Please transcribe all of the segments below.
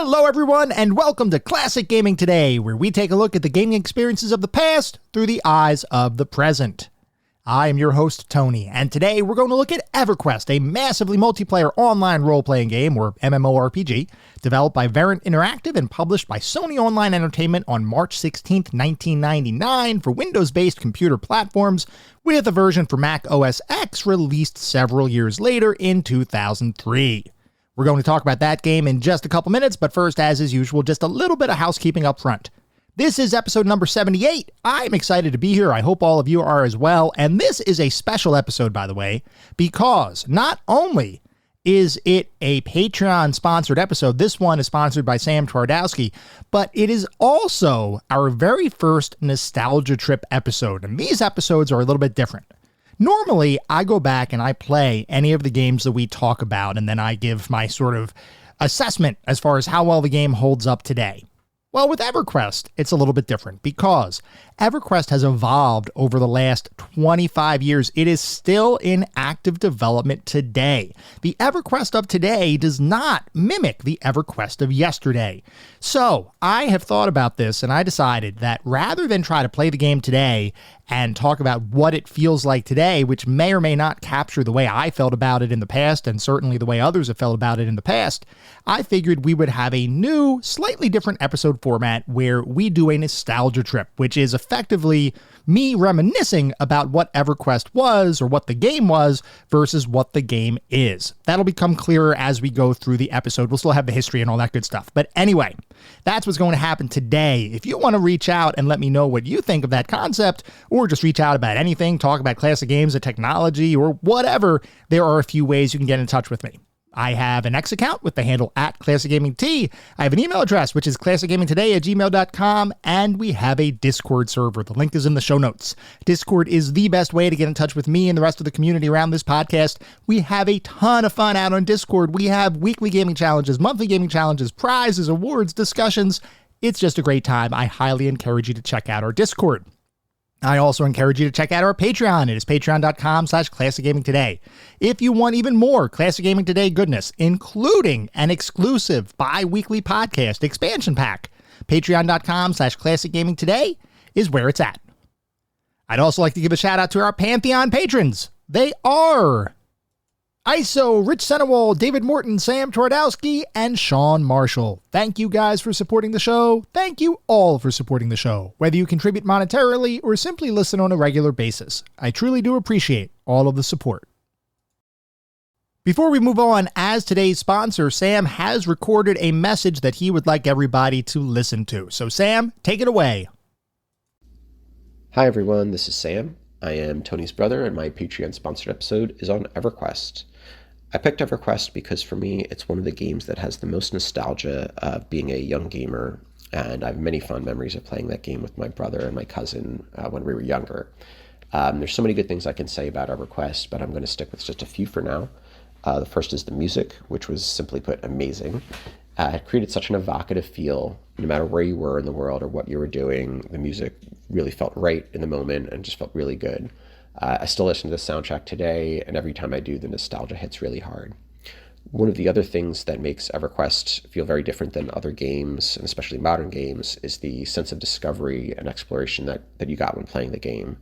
Hello everyone, and welcome to Classic Gaming Today, where we take a look at the gaming experiences of the past through the eyes of the present. I am your host, Tony, and today we're going to look at EverQuest, a massively multiplayer online role-playing game, or MMORPG, developed by Verint Interactive and published by Sony Online Entertainment on March 16, 1999 for Windows-based computer platforms, with a version for Mac OS X released several years later in 2003. We're going to talk about that game in just a couple minutes, but first, as is usual, just a little bit of housekeeping up front. This is episode number 78. I'm excited to be here. I hope all of you are as well. And this is a special episode, by the way, because not only is it a Patreon-sponsored episode, this one is sponsored by Sam Twardowski, but it is also our very first Nostalgia Trip episode. And these episodes are a little bit different. Normally, I go back and I play any of the games that we talk about, and then I give my sort of assessment as far as how well the game holds up today. Well, with EverQuest, it's a little bit different because EverQuest has evolved over the last 25 years. It is still in active development today. The EverQuest of today does not mimic the EverQuest of yesterday. So I have thought about this and I decided that rather than try to play the game today and talk about what it feels like today, which may or may not capture the way I felt about it in the past, and certainly the way others have felt about it in the past, I figured we would have a new, slightly different episode format where we do a nostalgia trip, which is effectively me reminiscing about what EverQuest was or what the game was versus what the game is. That'll become clearer as we go through the episode. We'll still have the history and all that good stuff. But anyway, that's what's going to happen today. If you want to reach out and let me know what you think of that concept, or just reach out about anything, talk about classic games or technology or whatever, there are a few ways you can get in touch with me. I have an X account with the handle @ClassicGamingT. I have an email address, which is classicgamingtoday@gmail.com, and we have a Discord server. The link is in the show notes. Discord is the best way to get in touch with me and the rest of the community around this podcast. We have a ton of fun out on Discord. We have weekly gaming challenges, monthly gaming challenges, prizes, awards, discussions. It's just a great time. I highly encourage you to check out our Discord. I also encourage you to check out our Patreon. It is patreon.com/classicgamingtoday. If you want even more Classic Gaming Today goodness, including an exclusive bi-weekly podcast expansion pack, patreon.com/classicgamingtoday is where it's at. I'd also like to give a shout out to our Pantheon patrons. They are ISO, Rich Senewal, David Morton, Sam Twardowski, and Sean Marshall. Thank you guys for supporting the show. Thank you all for supporting the show, whether you contribute monetarily or simply listen on a regular basis. I truly do appreciate all of the support. Before we move on, as today's sponsor, Sam has recorded a message that he would like everybody to listen to. So Sam, take it away. Hi everyone, this is Sam. I am Tony's brother, and my Patreon-sponsored episode is on EverQuest. I picked EverQuest because for me, it's one of the games that has the most nostalgia of being a young gamer, and I have many fond memories of playing that game with my brother and my cousin when we were younger. There's so many good things I can say about EverQuest, but I'm going to stick with just a few for now. The first is the music, which was simply put amazing. It created such an evocative feel. No matter where you were in the world or what you were doing, the music really felt right in the moment and just felt really good. I still listen to the soundtrack today, and every time I do, the nostalgia hits really hard. One of the other things that makes EverQuest feel very different than other games, and especially modern games, is the sense of discovery and exploration that you got when playing the game.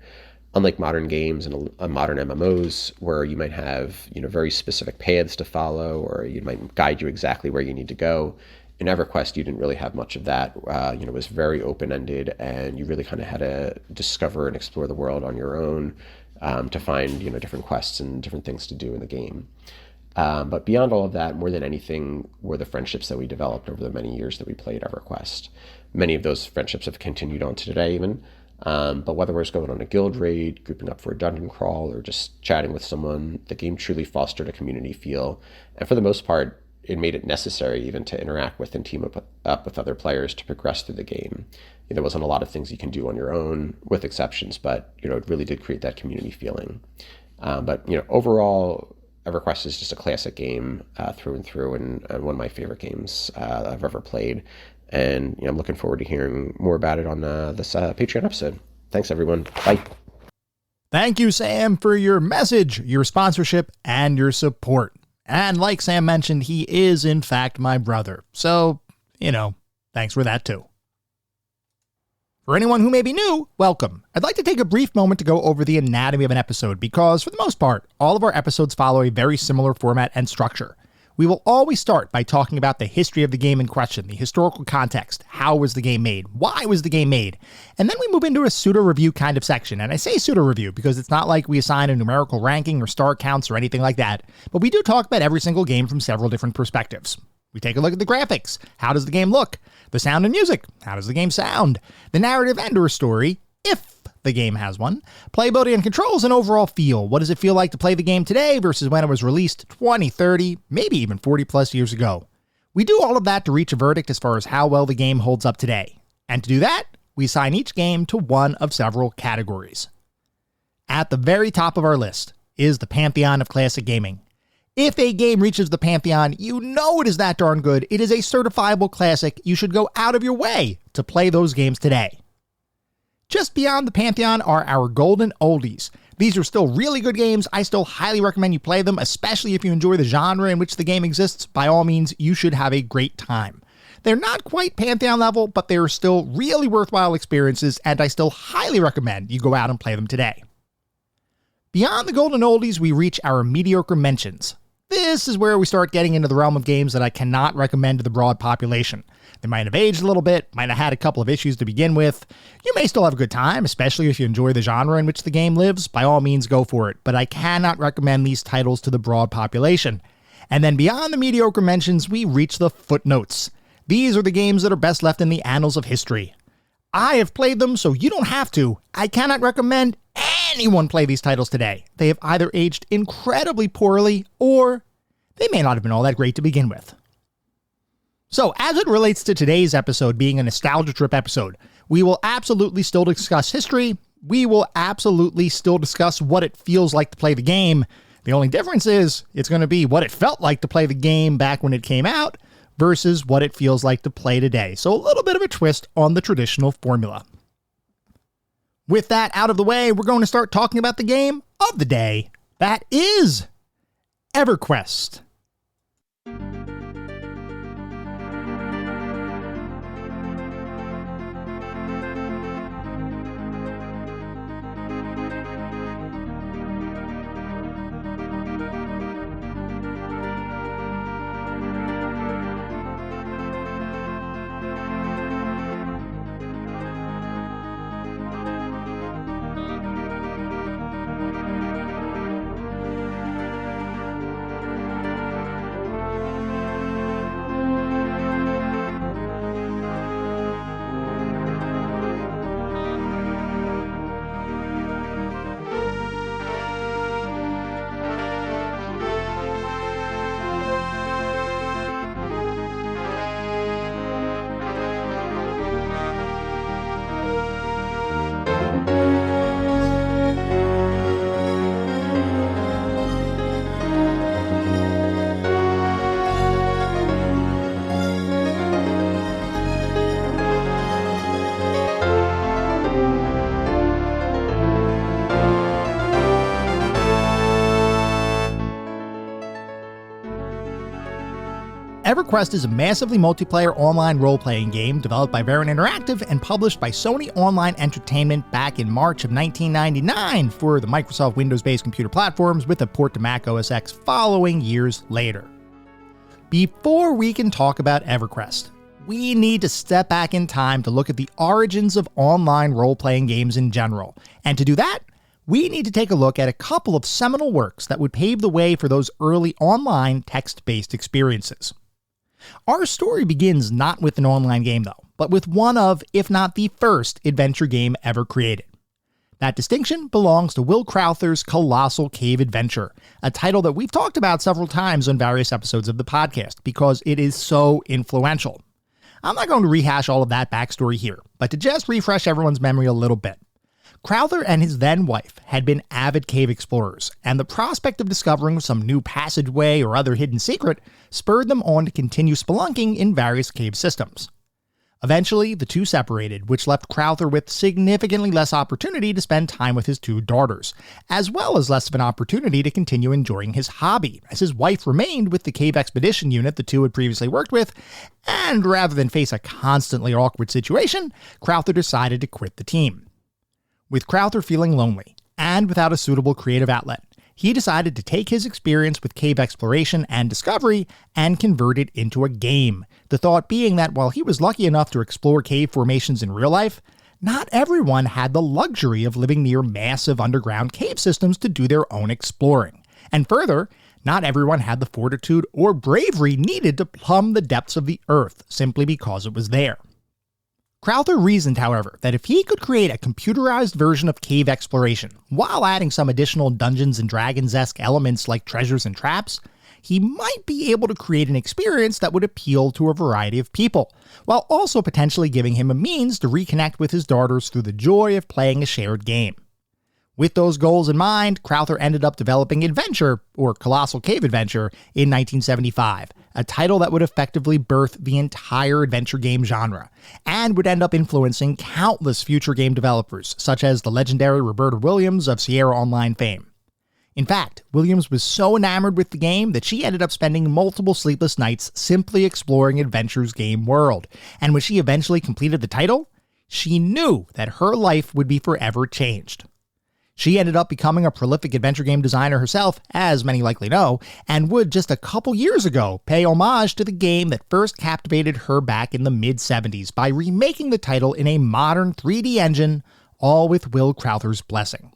Unlike modern games and modern MMOs, where you might have very specific paths to follow, or you might guide you exactly where you need to go, in EverQuest you didn't really have much of that. It was very open-ended, and you really kind of had to discover and explore the world on your own to find different quests and different things to do in the game. But beyond all of that, more than anything, were the friendships that we developed over the many years that we played EverQuest. Many of those friendships have continued on to today even. But whether we're going on a guild raid, grouping up for a dungeon crawl, or just chatting with someone, the game truly fostered a community feel. And for the most part, it made it necessary even to interact with and team up with other players to progress through the game. There wasn't a lot of things you can do on your own, with exceptions, but it really did create that community feeling. But overall, EverQuest is just a classic game through and through, and one of my favorite games I've ever played. And I'm looking forward to hearing more about it on this Patreon episode. Thanks, everyone. Bye. Thank you, Sam, for your message, your sponsorship, and your support. And like Sam mentioned, he is, in fact, my brother. So thanks for that too. For anyone who may be new, welcome. I'd like to take a brief moment to go over the anatomy of an episode because, for the most part, all of our episodes follow a very similar format and structure. We will always start by talking about the history of the game in question, the historical context, how was the game made, why was the game made, and then we move into a pseudo-review kind of section. And I say pseudo-review because it's not like we assign a numerical ranking or star counts or anything like that, but we do talk about every single game from several different perspectives. We take a look at the graphics. How does the game look? The sound and music. How does the game sound? The narrative and or story, if the game has one. Playability and controls and overall feel. What does it feel like to play the game today versus when it was released 20, 30, maybe even 40 plus years ago? We do all of that to reach a verdict as far as how well the game holds up today. And to do that, we assign each game to one of several categories. At the very top of our list is the pantheon of classic gaming. If a game reaches the pantheon, you know it is that darn good. It is a certifiable classic. You should go out of your way to play those games today. Just beyond the pantheon are our golden oldies. These are still really good games. I still highly recommend you play them, especially if you enjoy the genre in which the game exists. By all means, you should have a great time. They're not quite pantheon level, but they're still really worthwhile experiences, and I still highly recommend you go out and play them today. Beyond the golden oldies, we reach our mediocre mentions. This is where we start getting into the realm of games that I cannot recommend to the broad population. They might have aged a little bit, might have had a couple of issues to begin with. You may still have a good time, especially if you enjoy the genre in which the game lives. By all means, go for it, but I cannot recommend these titles to the broad population. And then beyond the mediocre mentions, we reach the footnotes. These are the games that are best left in the annals of history. I have played them, so you don't have to. I cannot recommend anyone play these titles today. They have either aged incredibly poorly, or they may not have been all that great to begin with. So, as it relates to today's episode being a nostalgia trip episode, we will absolutely still discuss history. We will absolutely still discuss what it feels like to play the game. The only difference is it's going to be what it felt like to play the game back when it came out versus what it feels like to play today. So a little bit of a twist on the traditional formula. With that out of the way, we're going to start talking about the game of the day. That is EverQuest. EverQuest is a massively multiplayer online role-playing game developed by Variant Interactive and published by Sony Online Entertainment back in March of 1999 for the Microsoft Windows-based computer platforms with a port to Mac OS X following years later. Before we can talk about EverQuest, we need to step back in time to look at the origins of online role-playing games in general, and to do that, we need to take a look at a couple of seminal works that would pave the way for those early online text-based experiences. Our story begins not with an online game though, but with one of, if not the first, adventure game ever created. That distinction belongs to Will Crowther's Colossal Cave Adventure, a title that we've talked about several times on various episodes of the podcast because it is so influential. I'm not going to rehash all of that backstory here, but to just refresh everyone's memory a little bit. Crowther and his then-wife had been avid cave explorers, and the prospect of discovering some new passageway or other hidden secret spurred them on to continue spelunking in various cave systems. Eventually, the two separated, which left Crowther with significantly less opportunity to spend time with his two daughters, as well as less of an opportunity to continue enjoying his hobby, as his wife remained with the cave expedition unit the two had previously worked with, and rather than face a constantly awkward situation, Crowther decided to quit the team. With Crowther feeling lonely, and without a suitable creative outlet, he decided to take his experience with cave exploration and discovery and convert it into a game. The thought being that while he was lucky enough to explore cave formations in real life, not everyone had the luxury of living near massive underground cave systems to do their own exploring. And further, not everyone had the fortitude or bravery needed to plumb the depths of the earth simply because it was there. Crowther reasoned, however, that if he could create a computerized version of cave exploration, while adding some additional Dungeons and Dragons-esque elements like treasures and traps, he might be able to create an experience that would appeal to a variety of people, while also potentially giving him a means to reconnect with his daughters through the joy of playing a shared game. With those goals in mind, Crowther ended up developing Adventure, or Colossal Cave Adventure, in 1975, a title that would effectively birth the entire adventure game genre, and would end up influencing countless future game developers, such as the legendary Roberta Williams of Sierra Online fame. In fact, Williams was so enamored with the game that she ended up spending multiple sleepless nights simply exploring Adventure's game world, and when she eventually completed the title, she knew that her life would be forever changed. She ended up becoming a prolific adventure game designer herself, as many likely know, and would just a couple years ago pay homage to the game that first captivated her back in the mid-70s by remaking the title in a modern 3D engine, all with Will Crowther's blessing.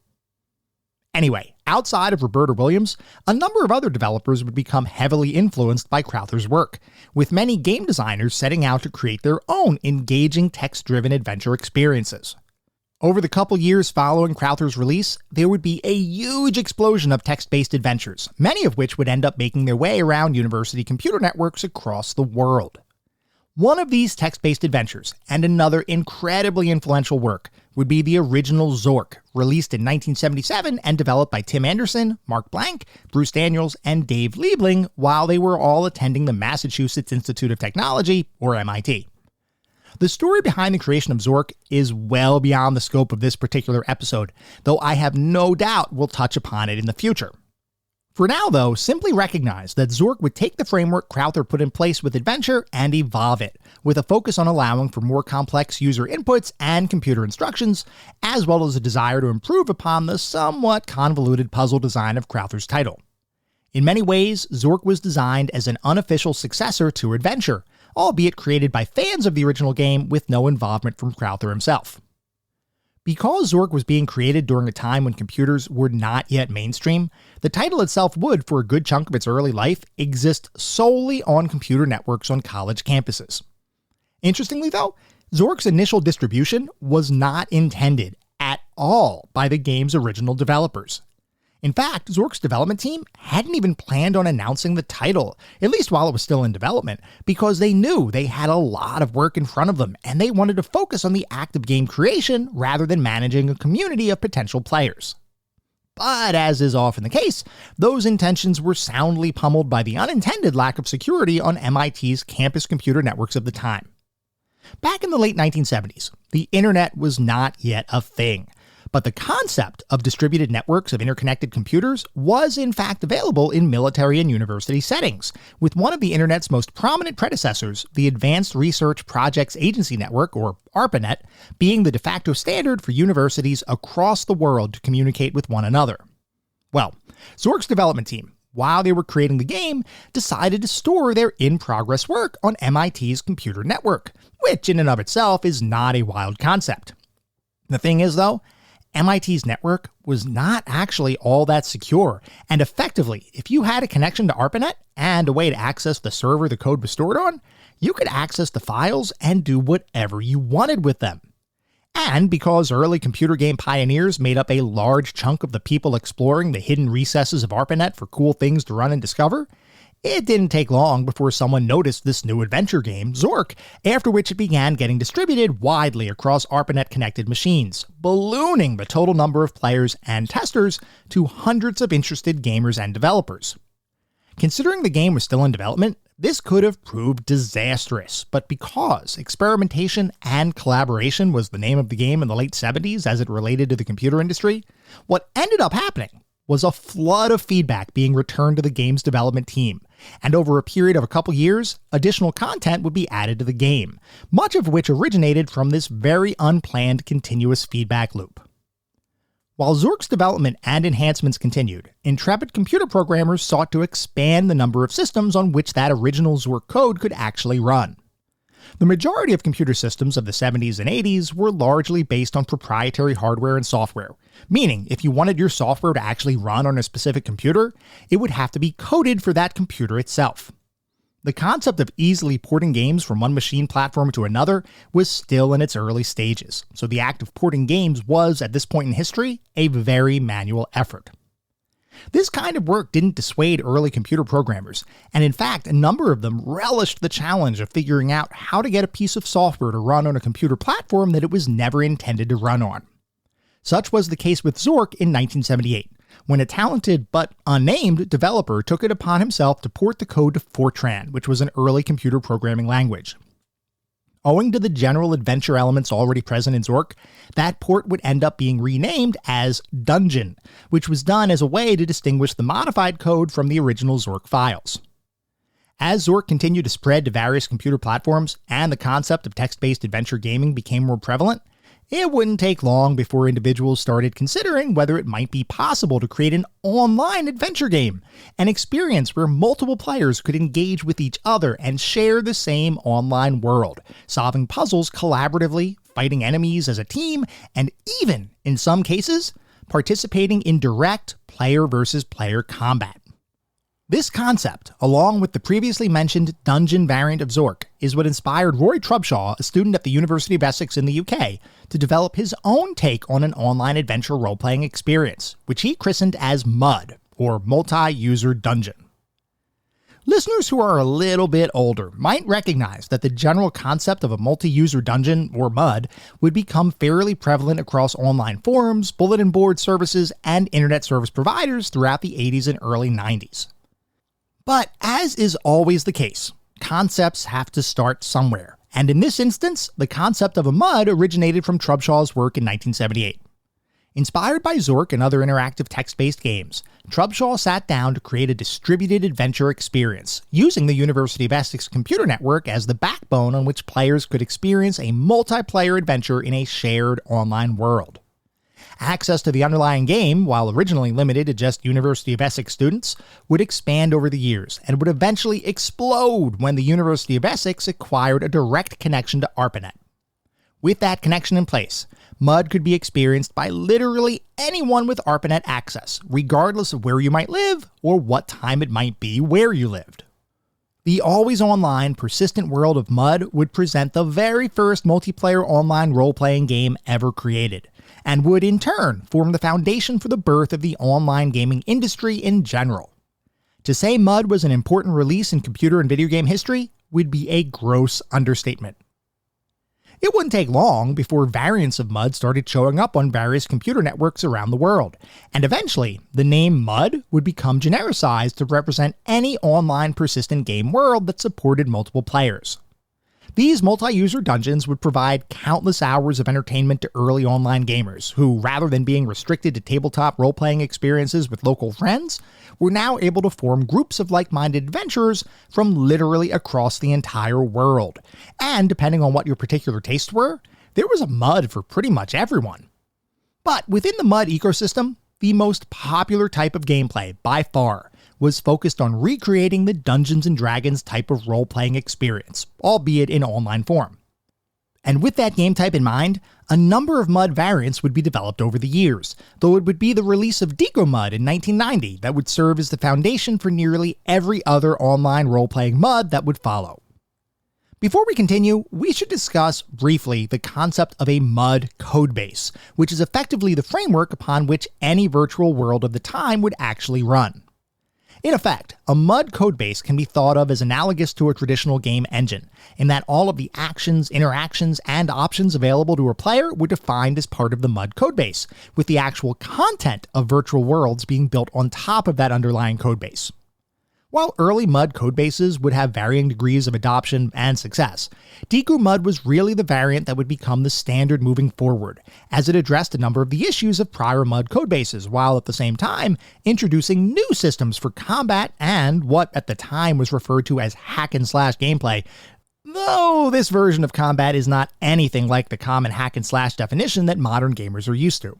Anyway, outside of Roberta Williams, a number of other developers would become heavily influenced by Crowther's work, with many game designers setting out to create their own engaging text-driven adventure experiences. Over the couple years following Crowther's release, there would be a huge explosion of text-based adventures, many of which would end up making their way around university computer networks across the world. One of these text-based adventures, and another incredibly influential work, would be the original Zork, released in 1977 and developed by Tim Anderson, Mark Blank, Bruce Daniels, and Dave Liebling while they were all attending the Massachusetts Institute of Technology, or MIT. The story behind the creation of Zork is well beyond the scope of this particular episode, though I have no doubt we'll touch upon it in the future. For now, though, simply recognize that Zork would take the framework Crowther put in place with Adventure and evolve it, with a focus on allowing for more complex user inputs and computer instructions, as well as a desire to improve upon the somewhat convoluted puzzle design of Crowther's title. In many ways, Zork was designed as an unofficial successor to Adventure, albeit created by fans of the original game with no involvement from Crowther himself. Because Zork was being created during a time when computers were not yet mainstream, the title itself would, for a good chunk of its early life, exist solely on computer networks on college campuses. Interestingly though, Zork's initial distribution was not intended at all by the game's original developers. In fact, Zork's development team hadn't even planned on announcing the title, at least while it was still in development, because they knew they had a lot of work in front of them and they wanted to focus on the act of game creation rather than managing a community of potential players. But as is often the case, those intentions were soundly pummeled by the unintended lack of security on MIT's campus computer networks of the time. Back in the late 1970s, the internet was not yet a thing. But the concept of distributed networks of interconnected computers was in fact available in military and university settings, with one of the internet's most prominent predecessors, the Advanced Research Projects Agency Network, or ARPANET, being the de facto standard for universities across the world to communicate with one another. Well, Zork's development team, while they were creating the game, decided to store their in-progress work on MIT's computer network, which in and of itself is not a wild concept. The thing is, though, MIT's network was not actually all that secure, and effectively, if you had a connection to ARPANET and a way to access the server the code was stored on, you could access the files and do whatever you wanted with them. And because early computer game pioneers made up a large chunk of the people exploring the hidden recesses of ARPANET for cool things to run and discover, it didn't take long before someone noticed this new adventure game, Zork, after which it began getting distributed widely across ARPANET-connected machines, ballooning the total number of players and testers to hundreds of interested gamers and developers. Considering the game was still in development, This could have proved disastrous, but because experimentation and collaboration was the name of the game in the late 70s as it related to the computer industry, what ended up happening was a flood of feedback being returned to the game's development team, and over a period of a couple years, additional content would be added to the game, much of which originated from this very unplanned continuous feedback loop. While Zork's development and enhancements continued, intrepid computer programmers sought to expand the number of systems on which that original Zork code could actually run. The majority of computer systems of the 70s and 80s were largely based on proprietary hardware and software, meaning if you wanted your software to actually run on a specific computer, it would have to be coded for that computer itself. The concept of easily porting games from one machine platform to another was still in its early stages, so the act of porting games was, at this point in history, a very manual effort. This kind of work didn't dissuade early computer programmers, and in fact, a number of them relished the challenge of figuring out how to get a piece of software to run on a computer platform that it was never intended to run on. Such was the case with Zork in 1978. When a talented but unnamed developer took it upon himself to port the code to Fortran, which was an early computer programming language. Owing to the general adventure elements already present in Zork, that port would end up being renamed as Dungeon, which was done as a way to distinguish the modified code from the original Zork files. As Zork continued to spread to various computer platforms and the concept of text-based adventure gaming became more prevalent, it wouldn't take long before individuals started considering whether it might be possible to create an online adventure game, an experience where multiple players could engage with each other and share the same online world, solving puzzles collaboratively, fighting enemies as a team, and even, in some cases, participating in direct player-versus-player combat. This concept, along with the previously mentioned dungeon variant of Zork, is what inspired Roy Trubshaw, a student at the University of Essex in the UK, to develop his own take on an online adventure role-playing experience, which he christened as MUD, or Multi-User Dungeon. Listeners who are a little bit older might recognize that the general concept of a multi-user dungeon, or MUD, would become fairly prevalent across online forums, bulletin board services, and internet service providers throughout the 80s and early 90s. But as is always the case, concepts have to start somewhere, and in this instance, the concept of a MUD originated from Trubshaw's work in 1978. Inspired by Zork and other interactive text-based games, Trubshaw sat down to create a distributed adventure experience, using the University of Essex computer network as the backbone on which players could experience a multiplayer adventure in a shared online world. Access to the underlying game, while originally limited to just University of Essex students, would expand over the years and would eventually explode when the University of Essex acquired a direct connection to ARPANET. With that connection in place, MUD could be experienced by literally anyone with ARPANET access, regardless of where you might live or what time it might be where you lived. The always-online, persistent world of MUD would present the very first multiplayer online role-playing game ever created, and would in turn form the foundation for the birth of the online gaming industry in general. To say MUD was an important release in computer and video game history would be a gross understatement. It wouldn't take long before variants of MUD started showing up on various computer networks around the world, and eventually, the name MUD would become genericized to represent any online persistent game world that supported multiple players. These multi-user dungeons would provide countless hours of entertainment to early online gamers who, rather than being restricted to tabletop role-playing experiences with local friends, were now able to form groups of like-minded adventurers from literally across the entire world. And depending on what your particular tastes were, there was a MUD for pretty much everyone. But within the MUD ecosystem, the most popular type of gameplay, by far, was focused on recreating the Dungeons & Dragons type of role-playing experience, albeit in online form. And with that game type in mind, a number of MUD variants would be developed over the years, though it would be the release of Deco MUD in 1990 that would serve as the foundation for nearly every other online role-playing MUD that would follow. Before we continue, we should discuss briefly the concept of a MUD codebase, which is effectively the framework upon which any virtual world of the time would actually run. In effect, a MUD codebase can be thought of as analogous to a traditional game engine, in that all of the actions, interactions, and options available to a player were defined as part of the MUD codebase, with the actual content of virtual worlds being built on top of that underlying codebase. While early MUD codebases would have varying degrees of adoption and success, Deku MUD was really the variant that would become the standard moving forward, as it addressed a number of the issues of prior MUD codebases, while at the same time introducing new systems for combat and what at the time was referred to as hack-and-slash gameplay, though this version of combat is not anything like the common hack-and-slash definition that modern gamers are used to.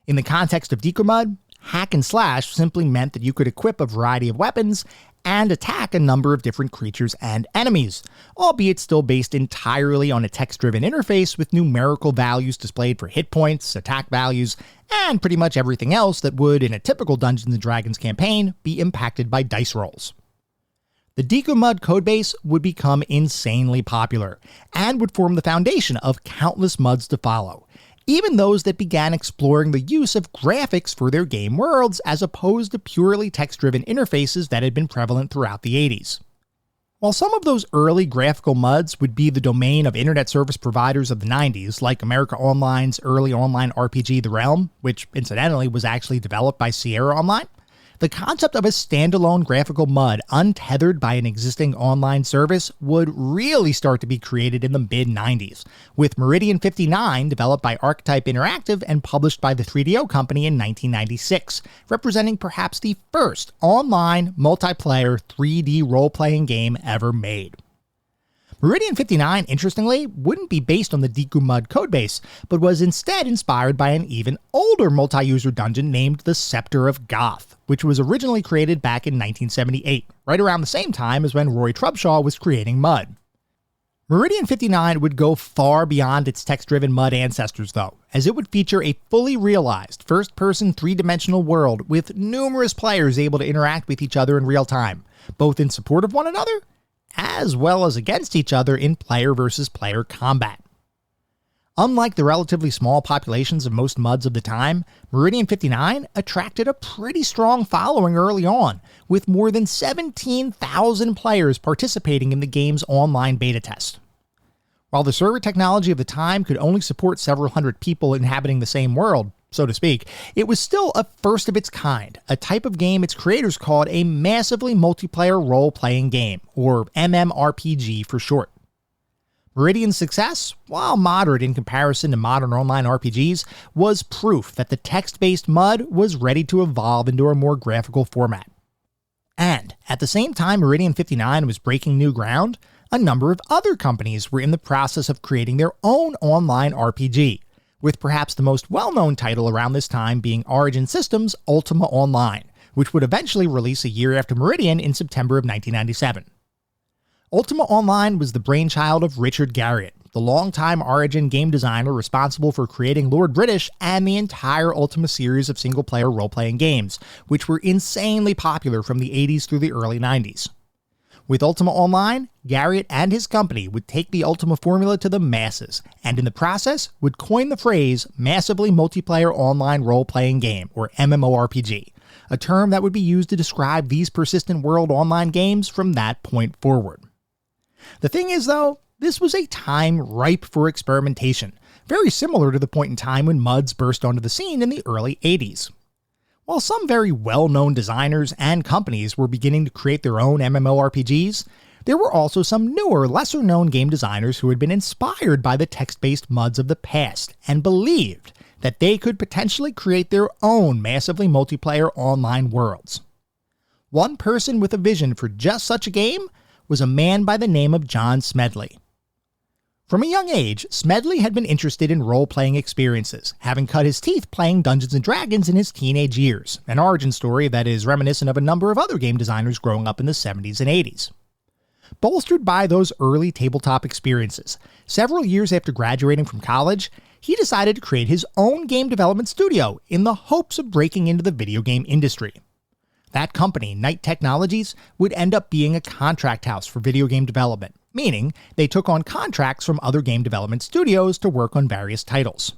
In the context of Deku MUD, hack and slash simply meant that you could equip a variety of weapons and attack a number of different creatures and enemies, albeit still based entirely on a text-driven interface with numerical values displayed for hit points, attack values, and pretty much everything else that would, in a typical Dungeons & Dragons campaign, be impacted by dice rolls. The Deku MUD codebase would become insanely popular, and would form the foundation of countless MUDs to follow, even those that began exploring the use of graphics for their game worlds as opposed to purely text-driven interfaces that had been prevalent throughout the 80s. While some of those early graphical MUDs would be the domain of internet service providers of the 90s, like America Online's early online RPG The Realm, which incidentally was actually developed by Sierra Online, the concept of a standalone graphical MUD untethered by an existing online service would really start to be created in the mid-90s, with Meridian 59 developed by Archetype Interactive and published by the 3DO company in 1996, representing perhaps the first online multiplayer 3D role-playing game ever made. Meridian 59, interestingly, wouldn't be based on the Deku MUD codebase, but was instead inspired by an even older multi-user dungeon named the Scepter of Goth, which was originally created back in 1978, right around the same time as when Roy Trubshaw was creating MUD. Meridian 59 would go far beyond its text-driven MUD ancestors, though, as it would feature a fully realized, first-person, three-dimensional world with numerous players able to interact with each other in real time, both in support of one another as well as against each other in player-versus-player combat. Unlike the relatively small populations of most MUDs of the time, Meridian 59 attracted a pretty strong following early on, with more than 17,000 players participating in the game's online beta test. While the server technology of the time could only support several hundred people inhabiting the same world, so to speak, it was still a first of its kind, a type of game its creators called a massively multiplayer role-playing game, or MMORPG for short. Meridian's success, while moderate in comparison to modern online RPGs, was proof that the text-based MUD was ready to evolve into a more graphical format. And at the same time Meridian 59 was breaking new ground, a number of other companies were in the process of creating their own online RPG, with perhaps the most well-known title around this time being Origin Systems' Ultima Online, which would eventually release a year after Meridian in September of 1997. Ultima Online was the brainchild of Richard Garriott, the longtime Origin game designer responsible for creating Lord British and the entire Ultima series of single-player role-playing games, which were insanely popular from the 80s through the early 90s. With Ultima Online, Garriott and his company would take the Ultima formula to the masses, and in the process would coin the phrase massively multiplayer online role-playing game, or MMORPG, a term that would be used to describe these persistent world online games from that point forward. The thing is, though, this was a time ripe for experimentation, very similar to the point in time when MUDs burst onto the scene in the early 80s. While some very well-known designers and companies were beginning to create their own MMORPGs, there were also some newer, lesser-known game designers who had been inspired by the text-based MUDs of the past and believed that they could potentially create their own massively multiplayer online worlds. One person with a vision for just such a game was a man by the name of John Smedley. From a young age, Smedley had been interested in role-playing experiences, having cut his teeth playing Dungeons & Dragons in his teenage years, an origin story that is reminiscent of a number of other game designers growing up in the 70s and 80s. Bolstered by those early tabletop experiences, several years after graduating from college, he decided to create his own game development studio in the hopes of breaking into the video game industry. That company, Knight Technologies, would end up being a contract house for video game development, meaning they took on contracts from other game development studios to work on various titles.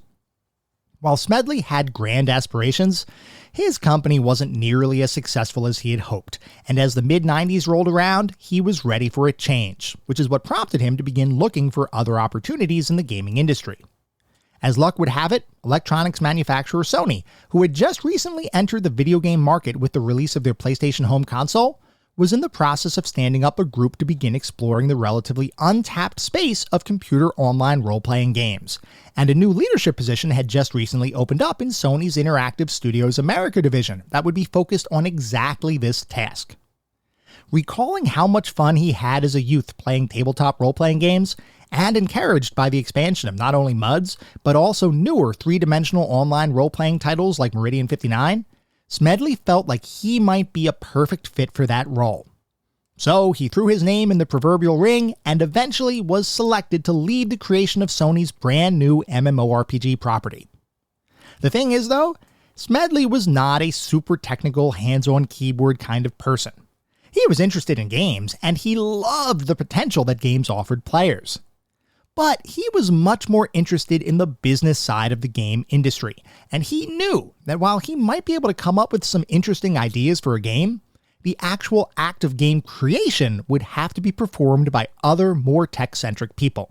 While Smedley had grand aspirations, his company wasn't nearly as successful as he had hoped, and as the mid-90s rolled around, he was ready for a change, which is what prompted him to begin looking for other opportunities in the gaming industry. As luck would have it, electronics manufacturer Sony, who had just recently entered the video game market with the release of their PlayStation Home console, was in the process of standing up a group to begin exploring the relatively untapped space of computer online role-playing games, and a new leadership position had just recently opened up in Sony's Interactive Studios America division that would be focused on exactly this task. Recalling how much fun he had as a youth playing tabletop role-playing games, and encouraged by the expansion of not only MUDs, but also newer three-dimensional online role-playing titles like Meridian 59, Smedley felt like he might be a perfect fit for that role. So he threw his name in the proverbial ring and eventually was selected to lead the creation of Sony's brand new MMORPG property. The thing is though, Smedley was not a super technical hands-on keyboard kind of person. He was interested in games and he loved the potential that games offered players. But he was much more interested in the business side of the game industry, and he knew that while he might be able to come up with some interesting ideas for a game, the actual act of game creation would have to be performed by other, more tech-centric people.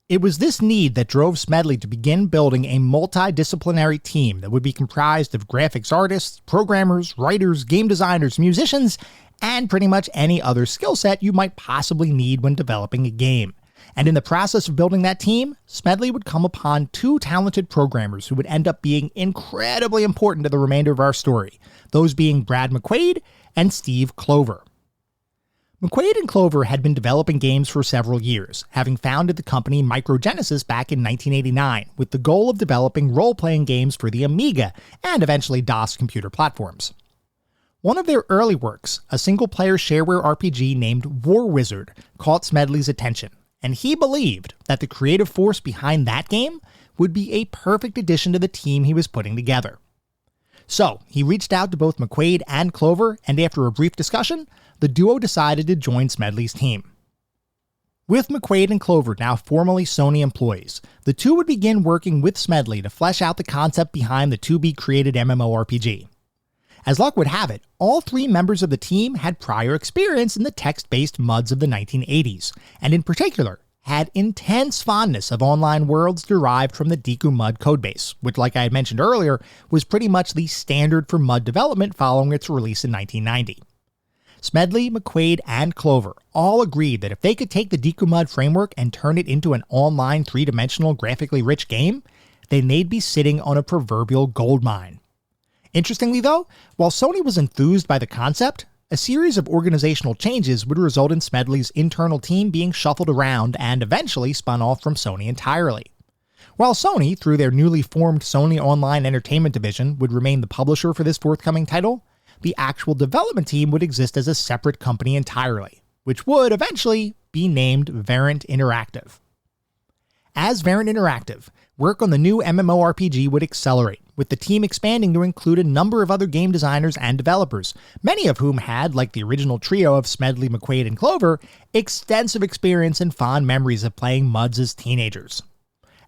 It was this need that drove Smedley to begin building a multidisciplinary team that would be comprised of graphics artists, programmers, writers, game designers, musicians, and pretty much any other skill set you might possibly need when developing a game. And in the process of building that team, Smedley would come upon two talented programmers who would end up being incredibly important to the remainder of our story, those being Brad McQuaid and Steve Clover. McQuaid and Clover had been developing games for several years, having founded the company Microgenesis back in 1989 with the goal of developing role-playing games for the Amiga and eventually DOS computer platforms. One of their early works, a single-player shareware RPG named War Wizard, caught Smedley's attention, and he believed that the creative force behind that game would be a perfect addition to the team he was putting together. So he reached out to both McQuaid and Clover, and after a brief discussion, the duo decided to join Smedley's team. With McQuaid and Clover now formally Sony employees, the two would begin working with Smedley to flesh out the concept behind the to-be-created MMORPG. As luck would have it, all three members of the team had prior experience in the text-based MUDs of the 1980s, and in particular, had intense fondness of online worlds derived from the Deku MUD codebase, which, like I had mentioned earlier, was pretty much the standard for MUD development following its release in 1990. Smedley, McQuaid, and Clover all agreed that if they could take the Deku MUD framework and turn it into an online three-dimensional graphically rich game, then they'd be sitting on a proverbial goldmine. Interestingly though, while Sony was enthused by the concept, a series of organizational changes would result in Smedley's internal team being shuffled around and eventually spun off from Sony entirely. While Sony, through their newly formed Sony Online Entertainment division, would remain the publisher for this forthcoming title, the actual development team would exist as a separate company entirely, which would eventually be named Variant Interactive. As Variant Interactive, work on the new MMORPG would accelerate, with the team expanding to include a number of other game designers and developers, many of whom had, like the original trio of Smedley, McQuaid, and Clover, extensive experience and fond memories of playing MUDs as teenagers.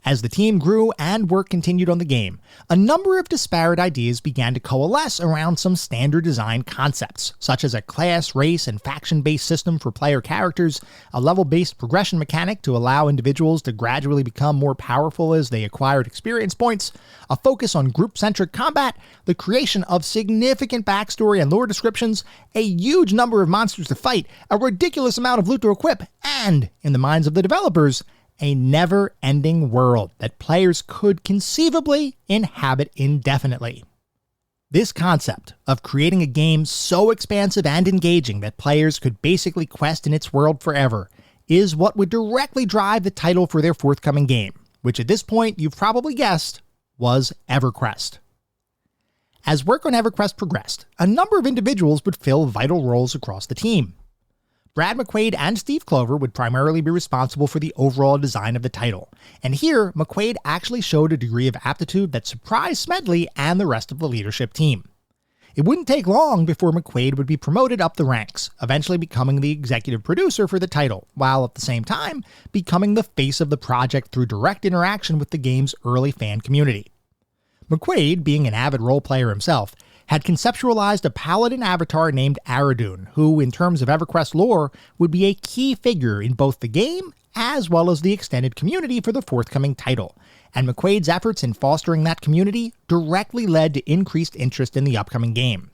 As the team grew and work continued on the game, a number of disparate ideas began to coalesce around some standard design concepts, such as a class, race, and faction-based system for player characters, a level-based progression mechanic to allow individuals to gradually become more powerful as they acquired experience points, a focus on group-centric combat, the creation of significant backstory and lore descriptions, a huge number of monsters to fight, a ridiculous amount of loot to equip, and, in the minds of the developers, a never-ending world that players could conceivably inhabit indefinitely. This concept of creating a game so expansive and engaging that players could basically quest in its world forever is what would directly drive the title for their forthcoming game, which at this point you've probably guessed was EverQuest. As work on EverQuest progressed, a number of individuals would fill vital roles across the team. Brad McQuaid and Steve Clover would primarily be responsible for the overall design of the title, and here McQuaid actually showed a degree of aptitude that surprised Smedley and the rest of the leadership team. It wouldn't take long before McQuaid would be promoted up the ranks, eventually becoming the executive producer for the title, while at the same time becoming the face of the project through direct interaction with the game's early fan community. McQuaid, being an avid role player himself, had conceptualized a paladin avatar named Aradun, who, in terms of EverQuest lore, would be a key figure in both the game as well as the extended community for the forthcoming title, and McQuaid's efforts in fostering that community directly led to increased interest in the upcoming game.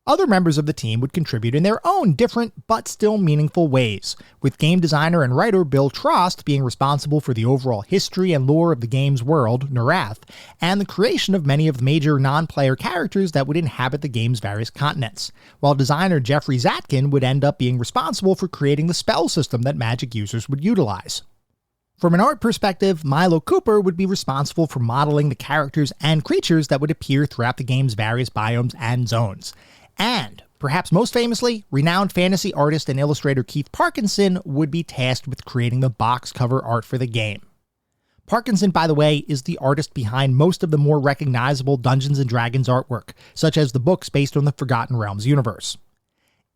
Other members of the team would contribute in their own different but still meaningful ways, with game designer and writer Bill Trost being responsible for the overall history and lore of the game's world, Narath, and the creation of many of the major non-player characters that would inhabit the game's various continents, while designer Jeffrey Zatkin would end up being responsible for creating the spell system that Magic users would utilize. From an art perspective, Milo Cooper would be responsible for modeling the characters and creatures that would appear throughout the game's various biomes and zones. And, perhaps most famously, renowned fantasy artist and illustrator Keith Parkinson would be tasked with creating the box cover art for the game. Parkinson, by the way, is the artist behind most of the more recognizable Dungeons & Dragons artwork, such as the books based on the Forgotten Realms universe.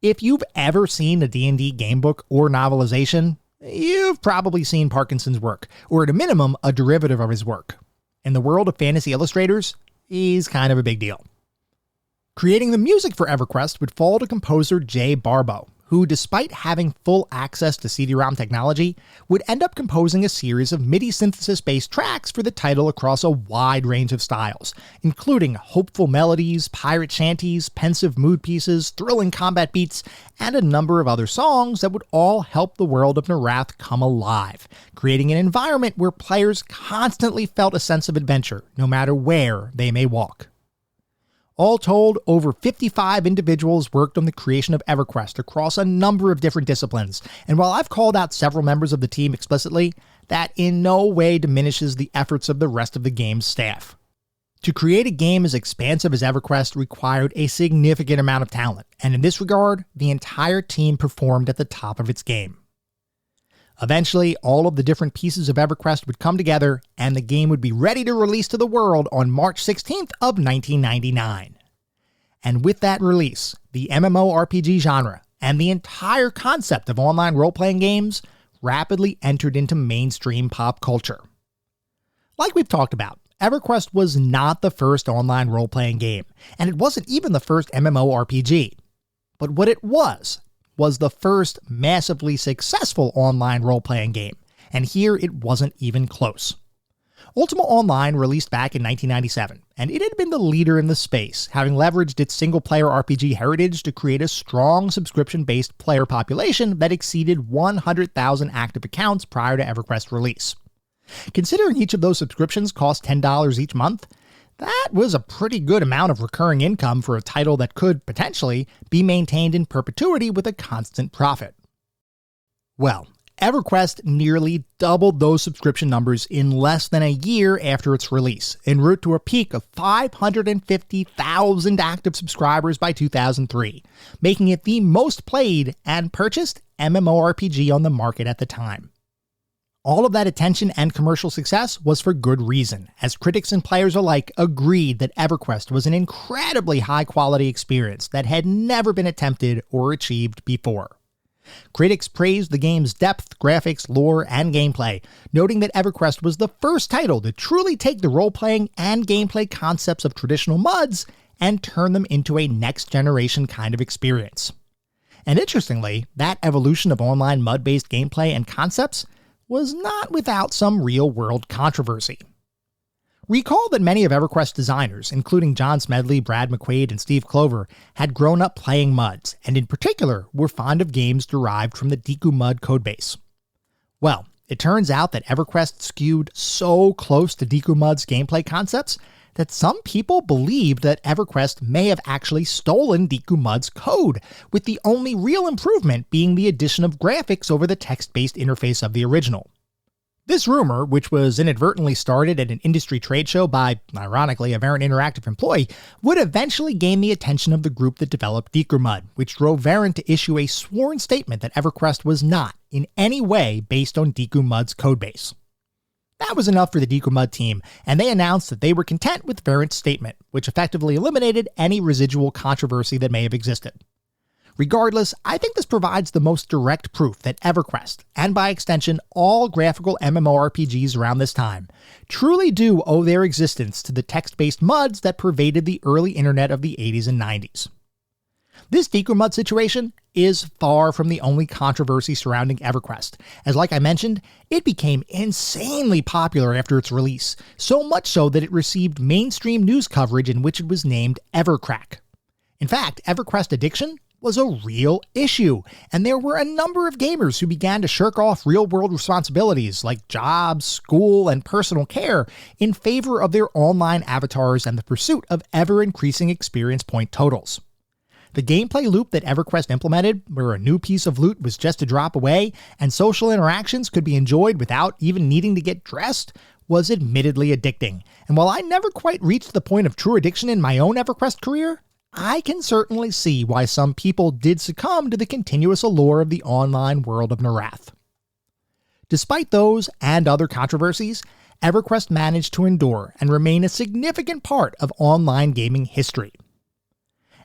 If you've ever seen a D&D gamebook or novelization, you've probably seen Parkinson's work, or at a minimum, a derivative of his work. In the world of fantasy illustrators, he's kind of a big deal. Creating the music for EverQuest would fall to composer Jay Barbo, who, despite having full access to CD-ROM technology, would end up composing a series of MIDI synthesis-based tracks for the title across a wide range of styles, including hopeful melodies, pirate shanties, pensive mood pieces, thrilling combat beats, and a number of other songs that would all help the world of Narath come alive, creating an environment where players constantly felt a sense of adventure, no matter where they may walk. All told, over 55 individuals worked on the creation of EverQuest across a number of different disciplines, and while I've called out several members of the team explicitly, that in no way diminishes the efforts of the rest of the game's staff. To create a game as expansive as EverQuest required a significant amount of talent, and in this regard, the entire team performed at the top of its game. Eventually, all of the different pieces of EverQuest would come together, and the game would be ready to release to the world on March 16th of 1999. And with that release, the MMORPG genre and the entire concept of online role-playing games rapidly entered into mainstream pop culture. Like we've talked about, EverQuest was not the first online role-playing game, and it wasn't even the first MMORPG. But what it was the first massively successful online role-playing game, and here it wasn't even close. Ultima Online released back in 1997, and it had been the leader in the space, having leveraged its single-player RPG heritage to create a strong subscription-based player population that exceeded 100,000 active accounts prior to EverQuest's release. Considering each of those subscriptions cost $10 each month, that was a pretty good amount of recurring income for a title that could, potentially, be maintained in perpetuity with a constant profit. Well, EverQuest nearly doubled those subscription numbers in less than a year after its release, en route to a peak of 550,000 active subscribers by 2003, making it the most played and purchased MMORPG on the market at the time. All of that attention and commercial success was for good reason, as critics and players alike agreed that EverQuest was an incredibly high-quality experience that had never been attempted or achieved before. Critics praised the game's depth, graphics, lore, and gameplay, noting that EverQuest was the first title to truly take the role-playing and gameplay concepts of traditional MUDs and turn them into a next-generation kind of experience. And interestingly, that evolution of online MUD-based gameplay and concepts was not without some real-world controversy. Recall that many of EverQuest's designers, including John Smedley, Brad McQuaid, and Steve Clover, had grown up playing MUDs, and in particular were fond of games derived from the Deku MUD codebase. Well, it turns out that EverQuest skewed so close to Deku MUD's gameplay concepts that some people believed that EverQuest may have actually stolen Deku MUD's code, with the only real improvement being the addition of graphics over the text-based interface of the original. This rumor, which was inadvertently started at an industry trade show by, ironically, a Verint Interactive employee, would eventually gain the attention of the group that developed Deku MUD, which drove Verint to issue a sworn statement that EverQuest was not, in any way, based on Deku MUD's codebase. That was enough for the Deku MUD team, and they announced that they were content with Verint's statement, which effectively eliminated any residual controversy that may have existed. Regardless, I think this provides the most direct proof that EverQuest, and by extension all graphical MMORPGs around this time, truly do owe their existence to the text-based MUDs that pervaded the early internet of the 80s and 90s. This Deku MUD situation is far from the only controversy surrounding EverQuest, as like I mentioned, it became insanely popular after its release, so much so that it received mainstream news coverage in which it was named EverCrack. In fact, EverQuest addiction was a real issue, and there were a number of gamers who began to shirk off real-world responsibilities like jobs, school, and personal care in favor of their online avatars and the pursuit of ever-increasing experience point totals. The gameplay loop that EverQuest implemented, where a new piece of loot was just a drop away and social interactions could be enjoyed without even needing to get dressed, was admittedly addicting. And while I never quite reached the point of true addiction in my own EverQuest career, I can certainly see why some people did succumb to the continuous allure of the online world of Narath. Despite those and other controversies, EverQuest managed to endure and remain a significant part of online gaming history.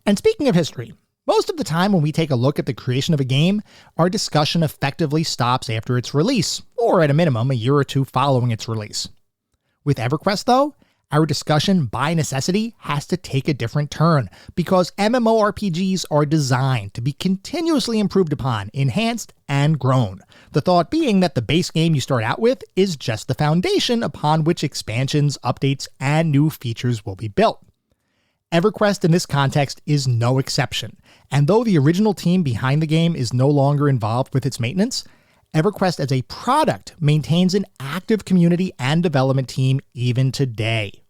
And speaking of history, most of the time when we take a look at the creation of a game, our discussion effectively stops after its release, or at a minimum a year or two following its release. With EverQuest though, our discussion by necessity has to take a different turn, because MMORPGs are designed to be continuously improved upon, enhanced, and grown. The thought being that the base game you start out with is just the foundation upon which expansions, updates, and new features will be built. EverQuest in this context is no exception, and though the original team behind the game is no longer involved with its maintenance, EverQuest as a product maintains an active community and development team even today.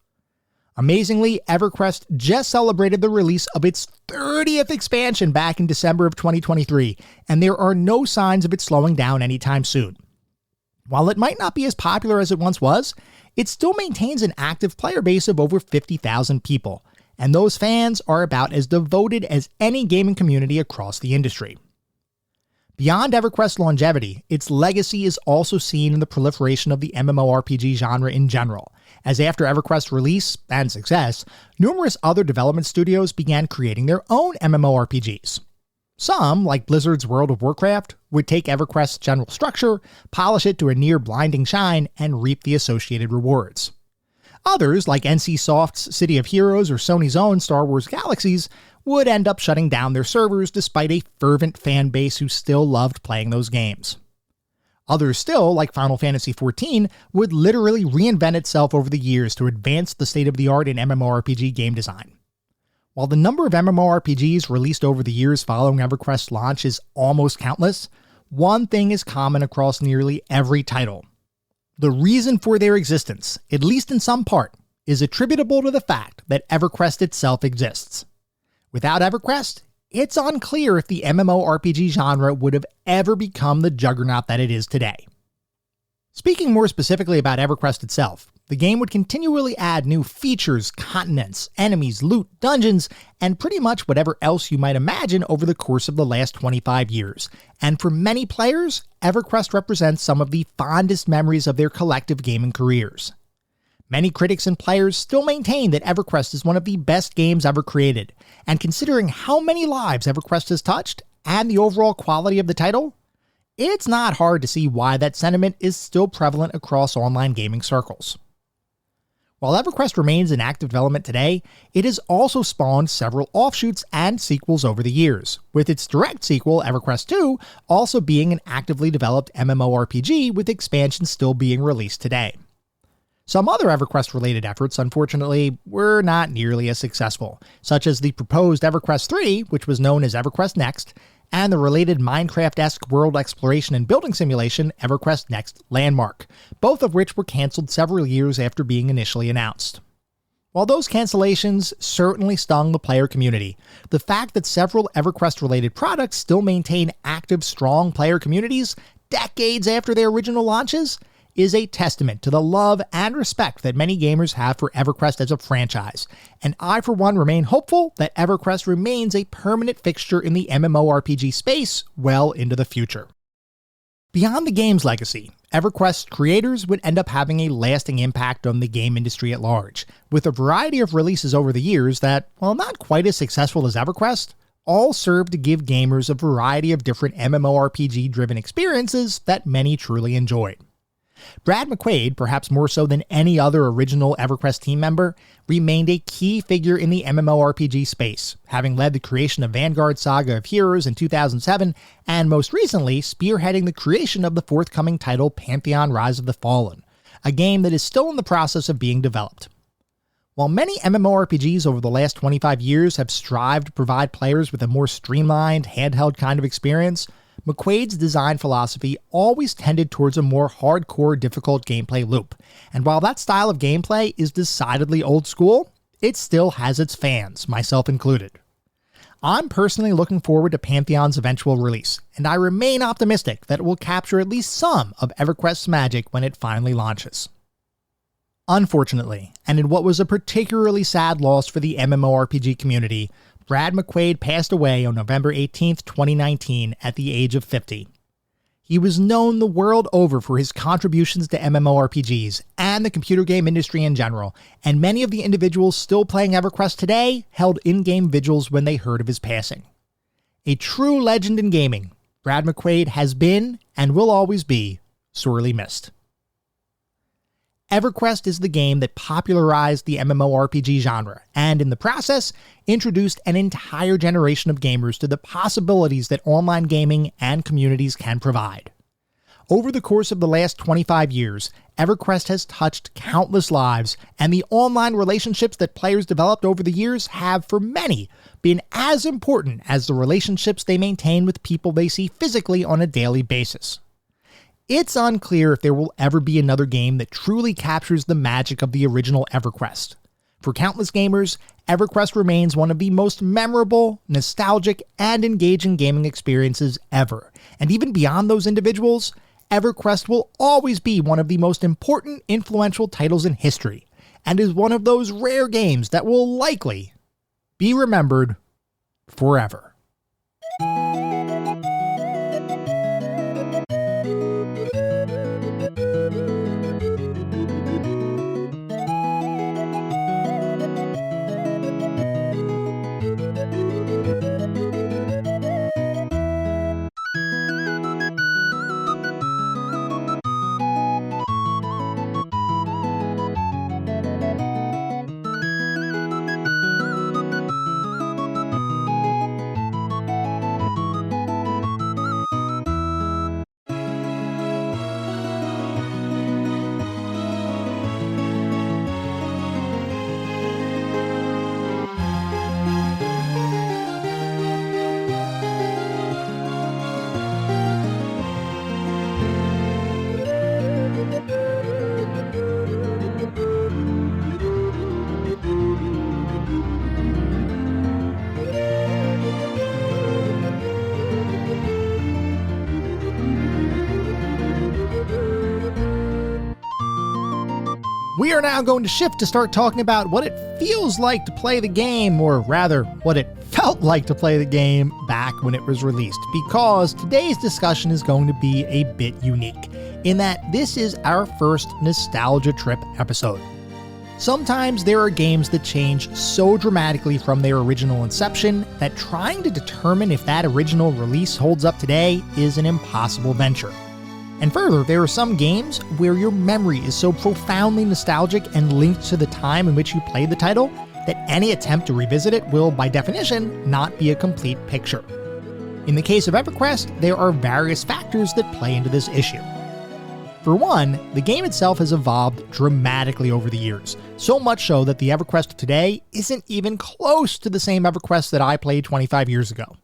Amazingly, EverQuest just celebrated the release of its 30th expansion back in December of 2023, and there are no signs of it slowing down anytime soon. While it might not be as popular as it once was, it still maintains an active player base of over 50,000 people, and those fans are about as devoted as any gaming community across the industry. Beyond EverQuest's longevity, its legacy is also seen in the proliferation of the MMORPG genre in general, as after EverQuest's release and success, numerous other development studios began creating their own MMORPGs. Some, like Blizzard's World of Warcraft, would take EverQuest's general structure, polish it to a near blinding shine, and reap the associated rewards. Others, like NCSoft's City of Heroes or Sony's own Star Wars Galaxies, would end up shutting down their servers despite a fervent fan base who still loved playing those games. Others still, like Final Fantasy XIV, would literally reinvent itself over the years to advance the state-of-the-art in MMORPG game design. While the number of MMORPGs released over the years following EverQuest's launch is almost countless, one thing is common across nearly every title. The reason for their existence, at least in some part, is attributable to the fact that EverQuest itself exists. Without EverQuest, it's unclear if the MMORPG genre would have ever become the juggernaut that it is today. Speaking more specifically about EverQuest itself, the game would continually add new features, continents, enemies, loot, dungeons, and pretty much whatever else you might imagine over the course of the last 25 years. And for many players, EverQuest represents some of the fondest memories of their collective gaming careers. Many critics and players still maintain that EverQuest is one of the best games ever created, and considering how many lives EverQuest has touched, and the overall quality of the title, it's not hard to see why that sentiment is still prevalent across online gaming circles. While EverQuest remains in active development today, it has also spawned several offshoots and sequels over the years, with its direct sequel, EverQuest 2, also being an actively developed MMORPG with expansions still being released today. Some other EverQuest-related efforts, unfortunately, were not nearly as successful, such as the proposed EverQuest 3, which was known as EverQuest Next, and the related Minecraft-esque world exploration and building simulation EverQuest Next Landmark, both of which were cancelled several years after being initially announced. While those cancellations certainly stung the player community, the fact that several EverQuest-related products still maintain active, strong player communities decades after their original launches is a testament to the love and respect that many gamers have for EverQuest as a franchise, and I for one remain hopeful that EverQuest remains a permanent fixture in the MMORPG space well into the future. Beyond the game's legacy, EverQuest's creators would end up having a lasting impact on the game industry at large, with a variety of releases over the years that, while not quite as successful as EverQuest, all serve to give gamers a variety of different MMORPG-driven experiences that many truly enjoyed. Brad McQuaid, perhaps more so than any other original EverQuest team member, remained a key figure in the MMORPG space, having led the creation of Vanguard Saga of Heroes in 2007, and most recently spearheading the creation of the forthcoming title Pantheon Rise of the Fallen, a game that is still in the process of being developed. While many MMORPGs over the last 25 years have strived to provide players with a more streamlined, handheld kind of experience, McQuaid's design philosophy always tended towards a more hardcore, difficult gameplay loop. And while that style of gameplay is decidedly old school, it still has its fans, myself included. I'm personally looking forward to Pantheon's eventual release, and I remain optimistic that it will capture at least some of EverQuest's magic when it finally launches. Unfortunately, and in what was a particularly sad loss for the MMORPG community, Brad McQuaid passed away on November 18, 2019 at the age of 50. He was known the world over for his contributions to MMORPGs and the computer game industry in general, and many of the individuals still playing EverQuest today held in-game vigils when they heard of his passing. A true legend in gaming, Brad McQuaid has been, and will always be, sorely missed. EverQuest is the game that popularized the MMORPG genre, and in the process, introduced an entire generation of gamers to the possibilities that online gaming and communities can provide. Over the course of the last 25 years, EverQuest has touched countless lives, and the online relationships that players developed over the years have, for many, been as important as the relationships they maintain with people they see physically on a daily basis. It's unclear if there will ever be another game that truly captures the magic of the original EverQuest. For countless gamers, EverQuest remains one of the most memorable, nostalgic, and engaging gaming experiences ever. And even beyond those individuals, EverQuest will always be one of the most important, influential titles in history, and is one of those rare games that will likely be remembered forever. We are now going to shift to start talking about what it feels like to play the game, or rather, what it felt like to play the game back when it was released, because today's discussion is going to be a bit unique, in that this is our first Nostalgia Trip episode. Sometimes there are games that change so dramatically from their original inception that trying to determine if that original release holds up today is an impossible venture. And further, there are some games where your memory is so profoundly nostalgic and linked to the time in which you played the title that any attempt to revisit it will, by definition, not be a complete picture. In the case of EverQuest, there are various factors that play into this issue. For one, the game itself has evolved dramatically over the years, so much so that the EverQuest of today isn't even close to the same EverQuest that I played 25 years ago.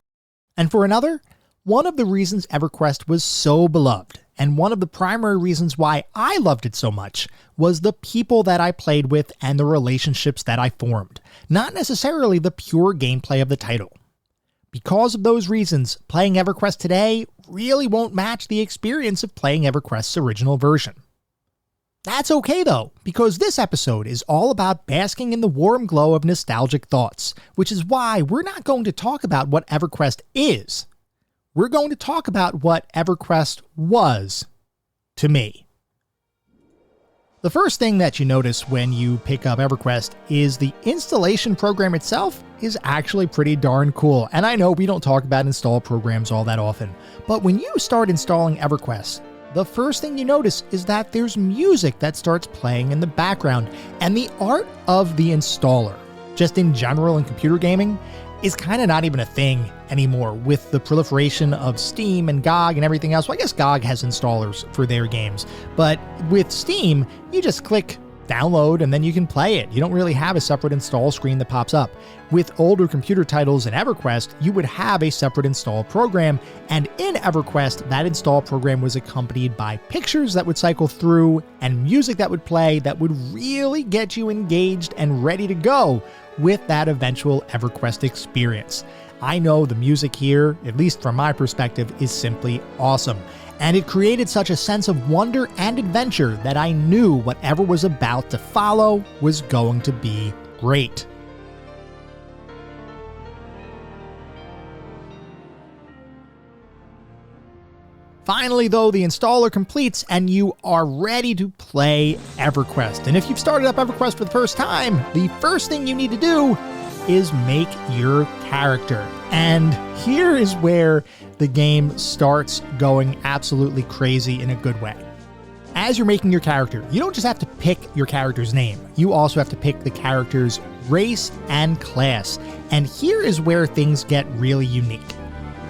And for another, one of the reasons EverQuest was so beloved, and one of the primary reasons why I loved it so much, was the people that I played with and the relationships that I formed, not necessarily the pure gameplay of the title. Because of those reasons, playing EverQuest today really won't match the experience of playing EverQuest's original version. That's okay though, because this episode is all about basking in the warm glow of nostalgic thoughts, which is why we're not going to talk about what EverQuest is. We're going to talk about what EverQuest was to me. The first thing that you notice when you pick up EverQuest is the installation program itself is actually pretty darn cool. And I know we don't talk about install programs all that often, but when you start installing EverQuest, the first thing you notice is that there's music that starts playing in the background, and the art of the installer, just in general in computer gaming, is kind of not even a thing anymore with the proliferation of Steam and GOG and everything else. Well, I guess GOG has installers for their games, but with Steam, you just click download and then you can play it. You don't really have a separate install screen that pops up. With older computer titles in EverQuest, you would have a separate install program, and in EverQuest, that install program was accompanied by pictures that would cycle through and music that would play that would really get you engaged and ready to go with that eventual EverQuest experience. I know the music here, at least from my perspective, is simply awesome. And it created such a sense of wonder and adventure that I knew whatever was about to follow was going to be great. Finally, though, the installer completes and you are ready to play EverQuest. And if you've started up EverQuest for the first time, the first thing you need to do is make your character. And here is where the game starts going absolutely crazy in a good way. As you're making your character, you don't just have to pick your character's name. You also have to pick the character's race and class. And here is where things get really unique.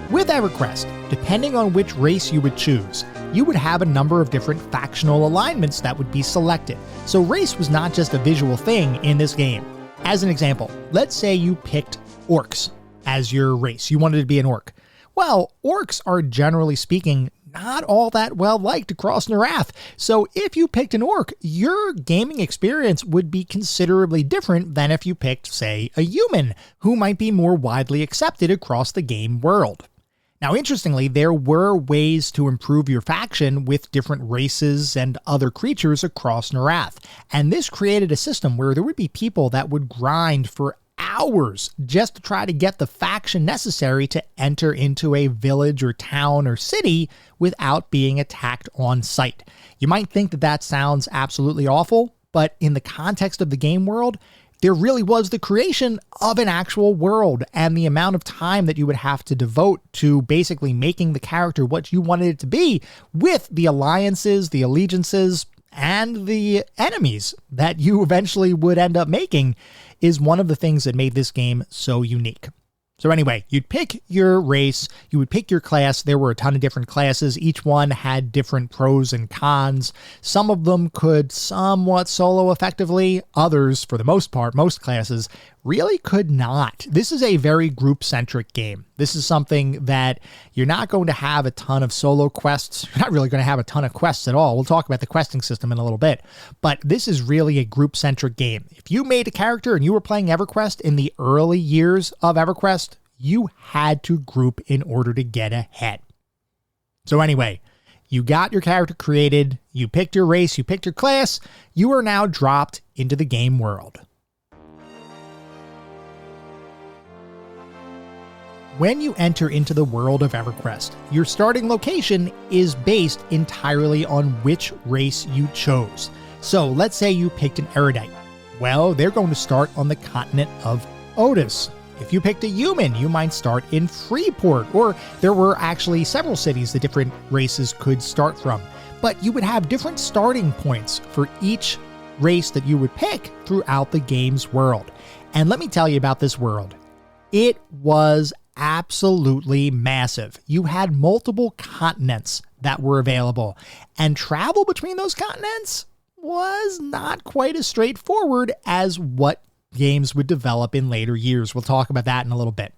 With EverQuest, depending on which race you would choose, you would have a number of different factional alignments that would be selected. So race was not just a visual thing in this game. As an example, let's say you picked orcs as your race. You wanted to be an orc. Well, orcs are generally speaking not all that well liked across Narath. So if you picked an orc, your gaming experience would be considerably different than if you picked, say, a human, who might be more widely accepted across the game world. Now, interestingly, there were ways to improve your faction with different races and other creatures across Narath, and this created a system where there would be people that would grind for hours just to try to get the faction necessary to enter into a village or town or city without being attacked on sight. You might think that that sounds absolutely awful, but in the context of the game world, there really was the creation of an actual world, and the amount of time that you would have to devote to basically making the character what you wanted it to be, with the alliances, the allegiances, and the enemies that you eventually would end up making, is one of the things that made this game so unique. So anyway, you'd pick your race, you would pick your class. There were a ton of different classes. Each one had different pros and cons. Some of them could somewhat solo effectively. Others, for the most part, most classes, really could not. This is a very group-centric game. This is something that you're not going to have a ton of solo quests. You're not really going to have a ton of quests at all. We'll talk about the questing system in a little bit. But this is really a group-centric game. If you made a character and you were playing EverQuest in the early years of EverQuest, you had to group in order to get ahead. So anyway, you got your character created, you picked your race, you picked your class, you are now dropped into the game world. When you enter into the world of EverQuest, your starting location is based entirely on which race you chose. So let's say you picked an erudite. Well, they're going to start on the continent of Otis. If you picked a human, you might start in Freeport, or there were actually several cities that different races could start from. But you would have different starting points for each race that you would pick throughout the game's world. And let me tell you about this world. It was absolutely massive. You had multiple continents that were available, and travel between those continents was not quite as straightforward as what games would develop in later years. We'll talk about that in a little bit.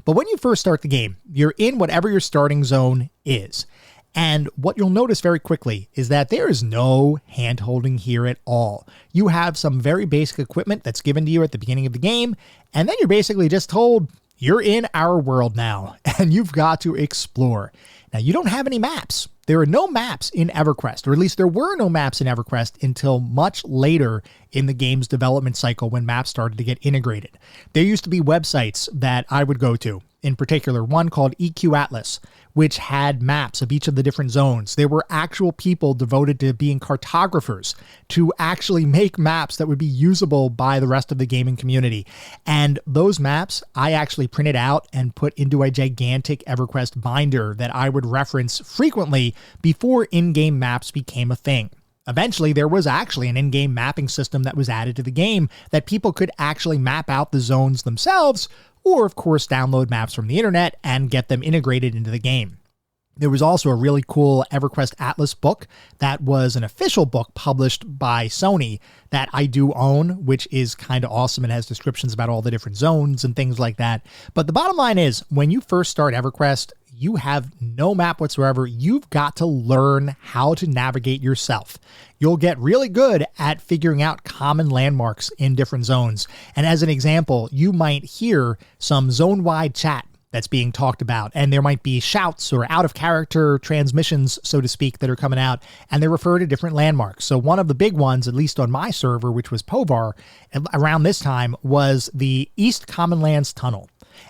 But when you first start the game, you're in whatever your starting zone is. And what you'll notice very quickly is that there is no hand-holding here at all. You have some very basic equipment that's given to you at the beginning of the game, and then you're basically just told, you're in our world now, and you've got to explore. Now, you don't have any maps. There are no maps in EverQuest, or at least there were no maps in EverQuest until much later in the game's development cycle when maps started to get integrated. There used to be websites that I would go to, in particular one called EQ Atlas, which had maps of each of the different zones. There were actual people devoted to being cartographers to actually make maps that would be usable by the rest of the gaming community. And those maps I actually printed out and put into a gigantic EverQuest binder that I would reference frequently before in-game maps became a thing. Eventually, there was actually an in-game mapping system that was added to the game that people could actually map out the zones themselves, or of course download maps from the internet and get them integrated into the game. There was also a really cool EverQuest Atlas book that was an official book published by Sony that I do own, which is kind of awesome. It has descriptions about all the different zones and things like that. But the bottom line is, when you first start EverQuest, you have no map whatsoever. You've got to learn how to navigate yourself. You'll get really good at figuring out common landmarks in different zones. And as an example, you might hear some zone-wide chat that's being talked about, and there might be shouts or out of character transmissions, so to speak, that are coming out, and they refer to different landmarks. So one of the big ones, at least on my server, which was Povar, around this time, was the East Common Lands Tunnel.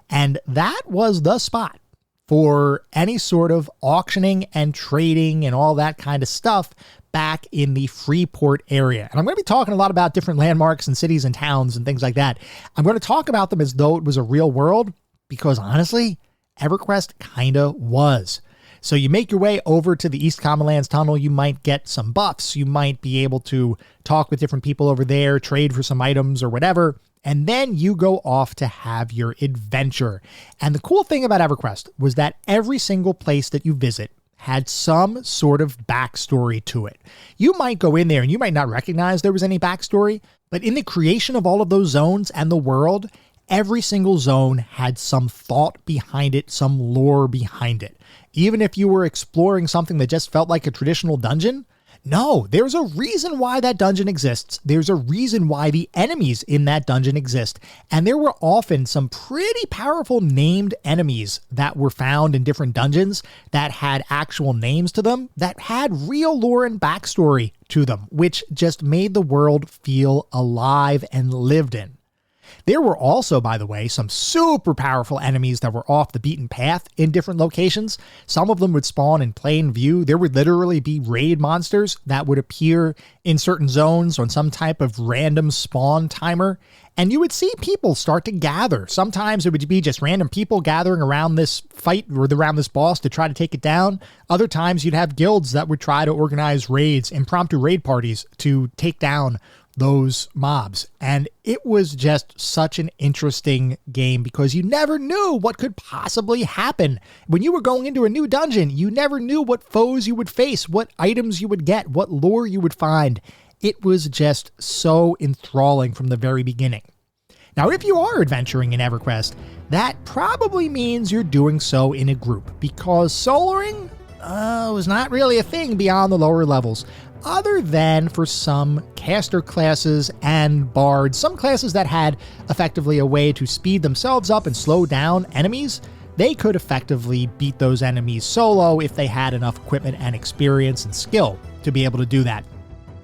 And that was the spot for any sort of auctioning and trading and all that kind of stuff back in the Freeport area. And I'm going to be talking a lot about different landmarks and cities and towns and things like that. I'm going to talk about them as though it was a real world, because honestly, EverQuest kind of was. So you make your way over to the East Common Lands Tunnel, you might get some buffs, you might be able to talk with different people over there, trade for some items or whatever, and then you go off to have your adventure. And the cool thing about EverQuest was that every single place that you visit had some sort of backstory to it. You might go in there and you might not recognize there was any backstory, but in the creation of all of those zones and the world, every single zone had some thought behind it, some lore behind it. Even if you were exploring something that just felt like a traditional dungeon, no, there's a reason why that dungeon exists. There's a reason why the enemies in that dungeon exist. And there were often some pretty powerful named enemies that were found in different dungeons that had actual names to them, that had real lore and backstory to them, which just made the world feel alive and lived in. There were also, by the way, some super powerful enemies that were off the beaten path in different locations. Some of them would spawn in plain view. There would literally be raid monsters that would appear in certain zones on some type of random spawn timer. And you would see people start to gather. Sometimes it would be just random people gathering around this fight or around this boss to try to take it down. Other times you'd have guilds that would try to organize raids, impromptu raid parties to take down those mobs. And it was just such an interesting game because you never knew what could possibly happen. When you were going into a new dungeon, you never knew what foes you would face, what items you would get, what lore you would find. It was just so enthralling from the very beginning. Now, if you are adventuring in EverQuest, that probably means you're doing so in a group, because soloing was not really a thing beyond the lower levels, other than for some caster classes and bards, some classes that had effectively a way to speed themselves up and slow down enemies. They could effectively beat those enemies solo if they had enough equipment and experience and skill to be able to do that.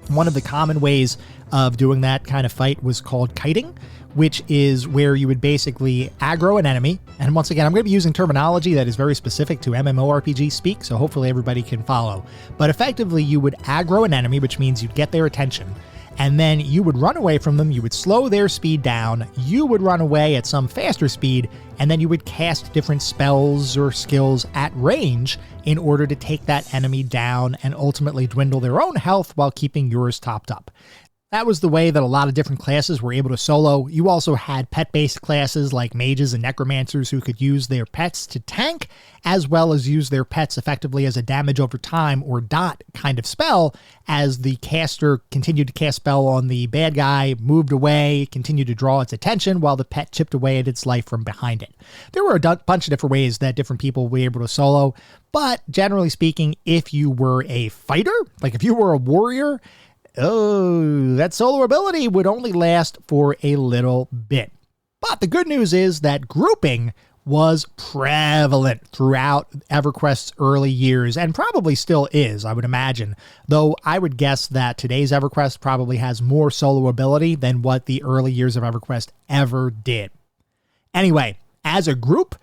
One of the common ways of doing that kind of fight was called kiting, which is where you would basically aggro an enemy. And once again, I'm going to be using terminology that is very specific to MMORPG speak, so hopefully everybody can follow. But effectively, you would aggro an enemy, which means you'd get their attention, and then you would run away from them, you would slow their speed down, you would run away at some faster speed, and then you would cast different spells or skills at range in order to take that enemy down and ultimately dwindle their own health while keeping yours topped up. That was the way that a lot of different classes were able to solo. You also had pet-based classes like mages and necromancers who could use their pets to tank, as well as use their pets effectively as a damage over time or dot kind of spell, as the caster continued to cast spell on the bad guy, moved away, continued to draw its attention while the pet chipped away at its life from behind it. There were a bunch of different ways that different people were able to solo, but generally speaking, if you were a fighter, like if you were a warrior, that solo ability would only last for a little bit. But the good news is that grouping was prevalent throughout EverQuest's early years, and probably still is, I would imagine. Though I would guess that today's EverQuest probably has more solo ability than what the early years of EverQuest ever did. Anyway, as a group,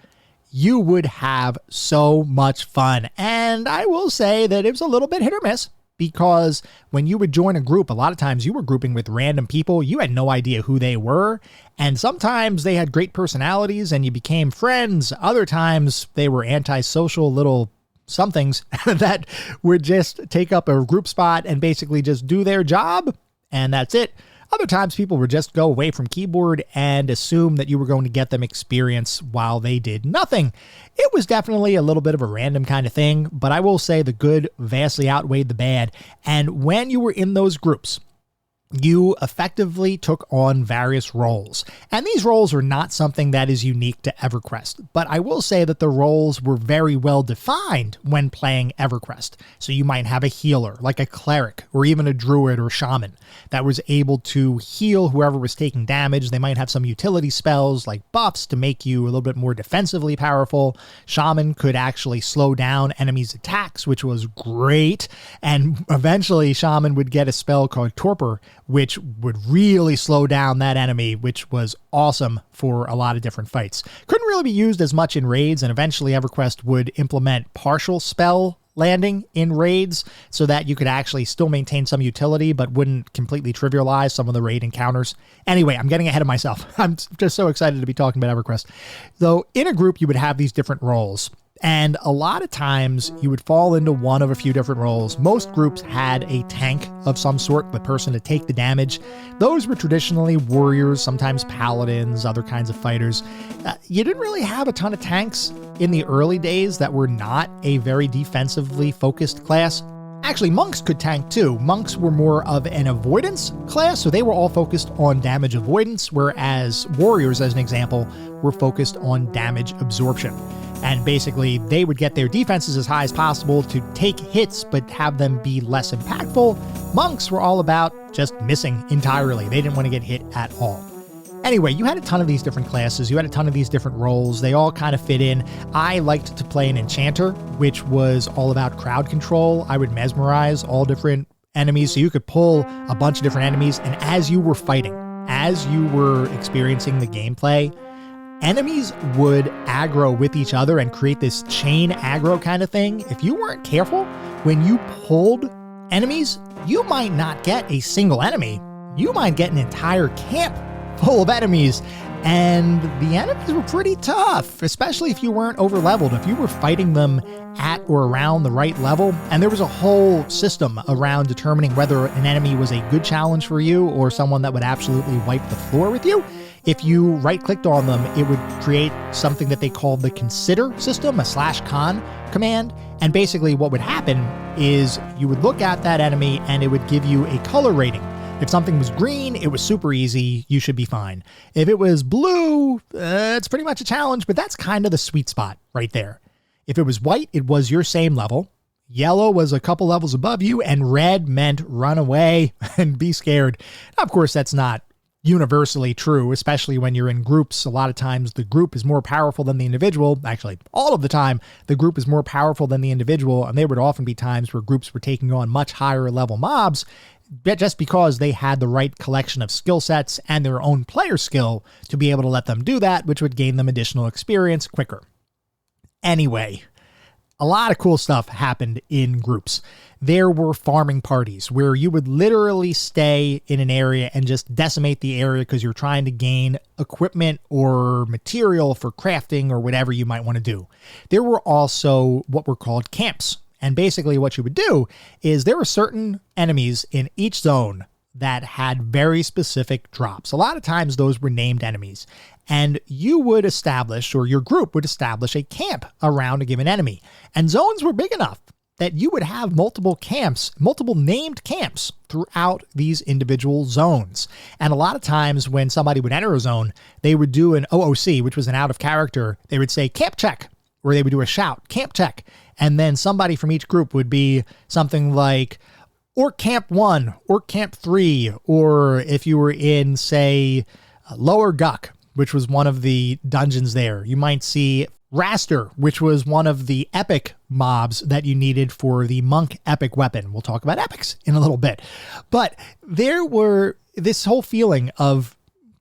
you would have so much fun. And I will say that it was a little bit hit or miss. Because when you would join a group, a lot of times you were grouping with random people. You had no idea who they were. And sometimes they had great personalities and you became friends. Other times they were antisocial little somethings that would just take up a group spot and basically just do their job. And that's it. Other times people would just go away from keyboard and assume that you were going to get them experience while they did nothing. It was definitely a little bit of a random kind of thing, but I will say the good vastly outweighed the bad. And when you were in those groups, you effectively took on various roles. And these roles are not something that is unique to EverQuest, but I will say that the roles were very well defined when playing EverQuest. So you might have a healer, like a cleric, or even a druid or shaman that was able to heal whoever was taking damage. They might have some utility spells like buffs to make you a little bit more defensively powerful. Shaman could actually slow down enemies' attacks, which was great. And eventually Shaman would get a spell called Torpor, which would really slow down that enemy, which was awesome for a lot of different fights. Couldn't really be used as much in raids, and eventually EverQuest would implement partial spell landing in raids so that you could actually still maintain some utility but wouldn't completely trivialize some of the raid encounters. Anyway, I'm getting ahead of myself. I'm just so excited to be talking about EverQuest. Though in a group you would have these different roles, and a lot of times you would fall into one of a few different roles. Most groups had a tank of some sort, the person to take the damage. Those were traditionally warriors, sometimes paladins, other kinds of fighters. You didn't really have a ton of tanks in the early days that were not a very defensively focused class. Actually, monks could tank too. Monks were more of an avoidance class, so they were all focused on damage avoidance, whereas warriors, as an example, were focused on damage absorption. And basically, they would get their defenses as high as possible to take hits, but have them be less impactful. Monks were all about just missing entirely. They didn't want to get hit at all. Anyway, you had a ton of these different classes. You had a ton of these different roles. They all kind of fit in. I liked to play an enchanter, which was all about crowd control. I would mesmerize all different enemies, so you could pull a bunch of different enemies. And as you were fighting, as you were experiencing the gameplay, enemies would aggro with each other and create this chain aggro kind of thing. If you weren't careful, when you pulled enemies, you might not get a single enemy. You might get an entire camp full of enemies, and the enemies were pretty tough, especially if you weren't over leveled. If you were fighting them at or around the right level, and there was a whole system around determining whether an enemy was a good challenge for you or someone that would absolutely wipe the floor with you. If you right-clicked on them, it would create something that they called the consider system, a /con command. And basically what would happen is you would look at that enemy and it would give you a color rating. If something was green, it was super easy. You should be fine. If it was blue, it's pretty much a challenge, but that's kind of the sweet spot right there. If it was white, it was your same level. Yellow was a couple levels above you, and red meant run away and be scared. Now, of course, that's not universally true, especially when you're in groups. A lot of times the group is more powerful than the individual. Actually, all of the time, the group is more powerful than the individual, and there would often be times where groups were taking on much higher level mobs just because they had the right collection of skill sets and their own player skill to be able to let them do that, which would gain them additional experience quicker. Anyway, a lot of cool stuff happened in groups. There were farming parties where you would literally stay in an area and just decimate the area because you're trying to gain equipment or material for crafting or whatever you might want to do. There were also what were called camps. And basically what you would do is there were certain enemies in each zone that had very specific drops. A lot of times those were named enemies. And you would establish, or your group would establish, a camp around a given enemy. And zones were big enough that you would have multiple camps, multiple named camps throughout these individual zones. And a lot of times when somebody would enter a zone, they would do an OOC, which was an out of character. They would say camp check, or they would do a shout, camp check. And then somebody from each group would be something like Orc Camp 1, Orc Camp 3, or if you were in, say, Lower Guck, which was one of the dungeons there, you might see Raster, which was one of the epic mobs that you needed for the monk epic weapon. We'll talk about epics in a little bit. But there were this whole feeling of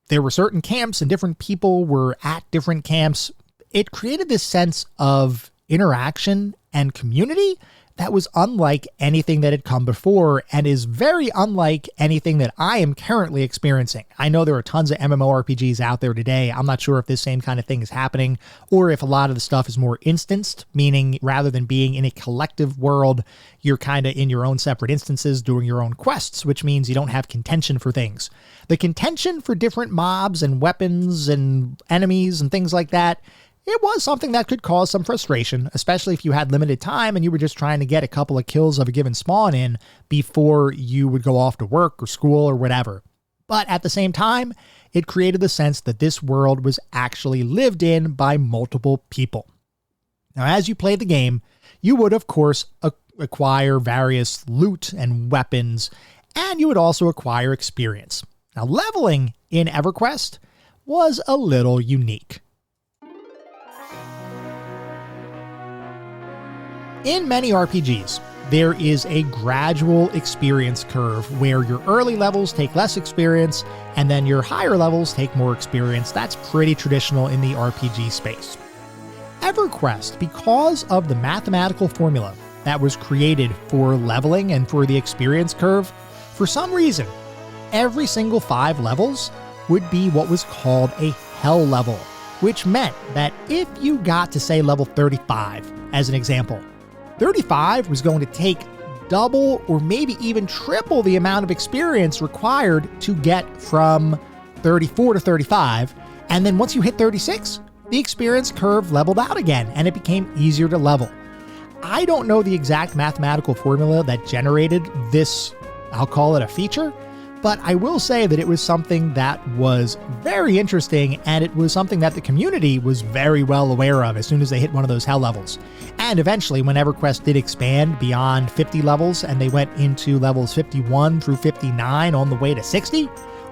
there were certain camps and different people were at different camps. It created this sense of interaction and community that was unlike anything that had come before and is very unlike anything that I am currently experiencing. I know there are tons of MMORPGs out there today. I'm not sure if this same kind of thing is happening or if a lot of the stuff is more instanced, meaning rather than being in a collective world, you're kind of in your own separate instances doing your own quests, which means you don't have contention for things. The contention for different mobs and weapons and enemies and things like that, it was something that could cause some frustration, especially if you had limited time and you were just trying to get a couple of kills of a given spawn in before you would go off to work or school or whatever. But at the same time, it created the sense that this world was actually lived in by multiple people. Now, as you played the game, you would, of course, acquire various loot and weapons, and you would also acquire experience. Now, leveling in EverQuest was a little unique. In many RPGs, there is a gradual experience curve where your early levels take less experience and then your higher levels take more experience. That's pretty traditional in the RPG space. EverQuest, because of the mathematical formula that was created for leveling and for the experience curve, for some reason, every single 5 levels would be what was called a hell level, which meant that if you got to, say, level 35, as an example, 35 was going to take double or maybe even triple the amount of experience required to get from 34 to 35. And then once you hit 36, the experience curve leveled out again and it became easier to level. I don't know the exact mathematical formula that generated this, I'll call it a feature, but I will say that it was something that was very interesting and it was something that the community was very well aware of as soon as they hit one of those hell levels. And eventually, when EverQuest did expand beyond 50 levels and they went into levels 51 through 59 on the way to 60,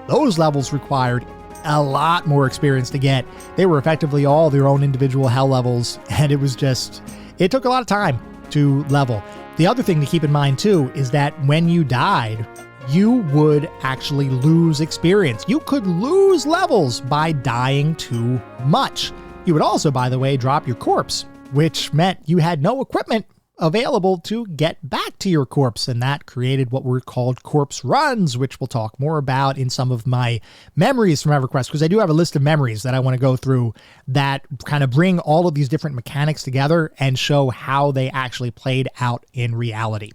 those levels required a lot more experience to get. They were effectively all their own individual hell levels, and it took a lot of time to level. The other thing to keep in mind too is that when you died, you would actually lose experience. You could lose levels by dying too much. You would also, by the way, drop your corpse, which meant you had no equipment available to get back to your corpse, and that created what were called corpse runs, which we'll talk more about in some of my memories from EverQuest, because I do have a list of memories that I want to go through that kind of bring all of these different mechanics together and show how they actually played out in reality.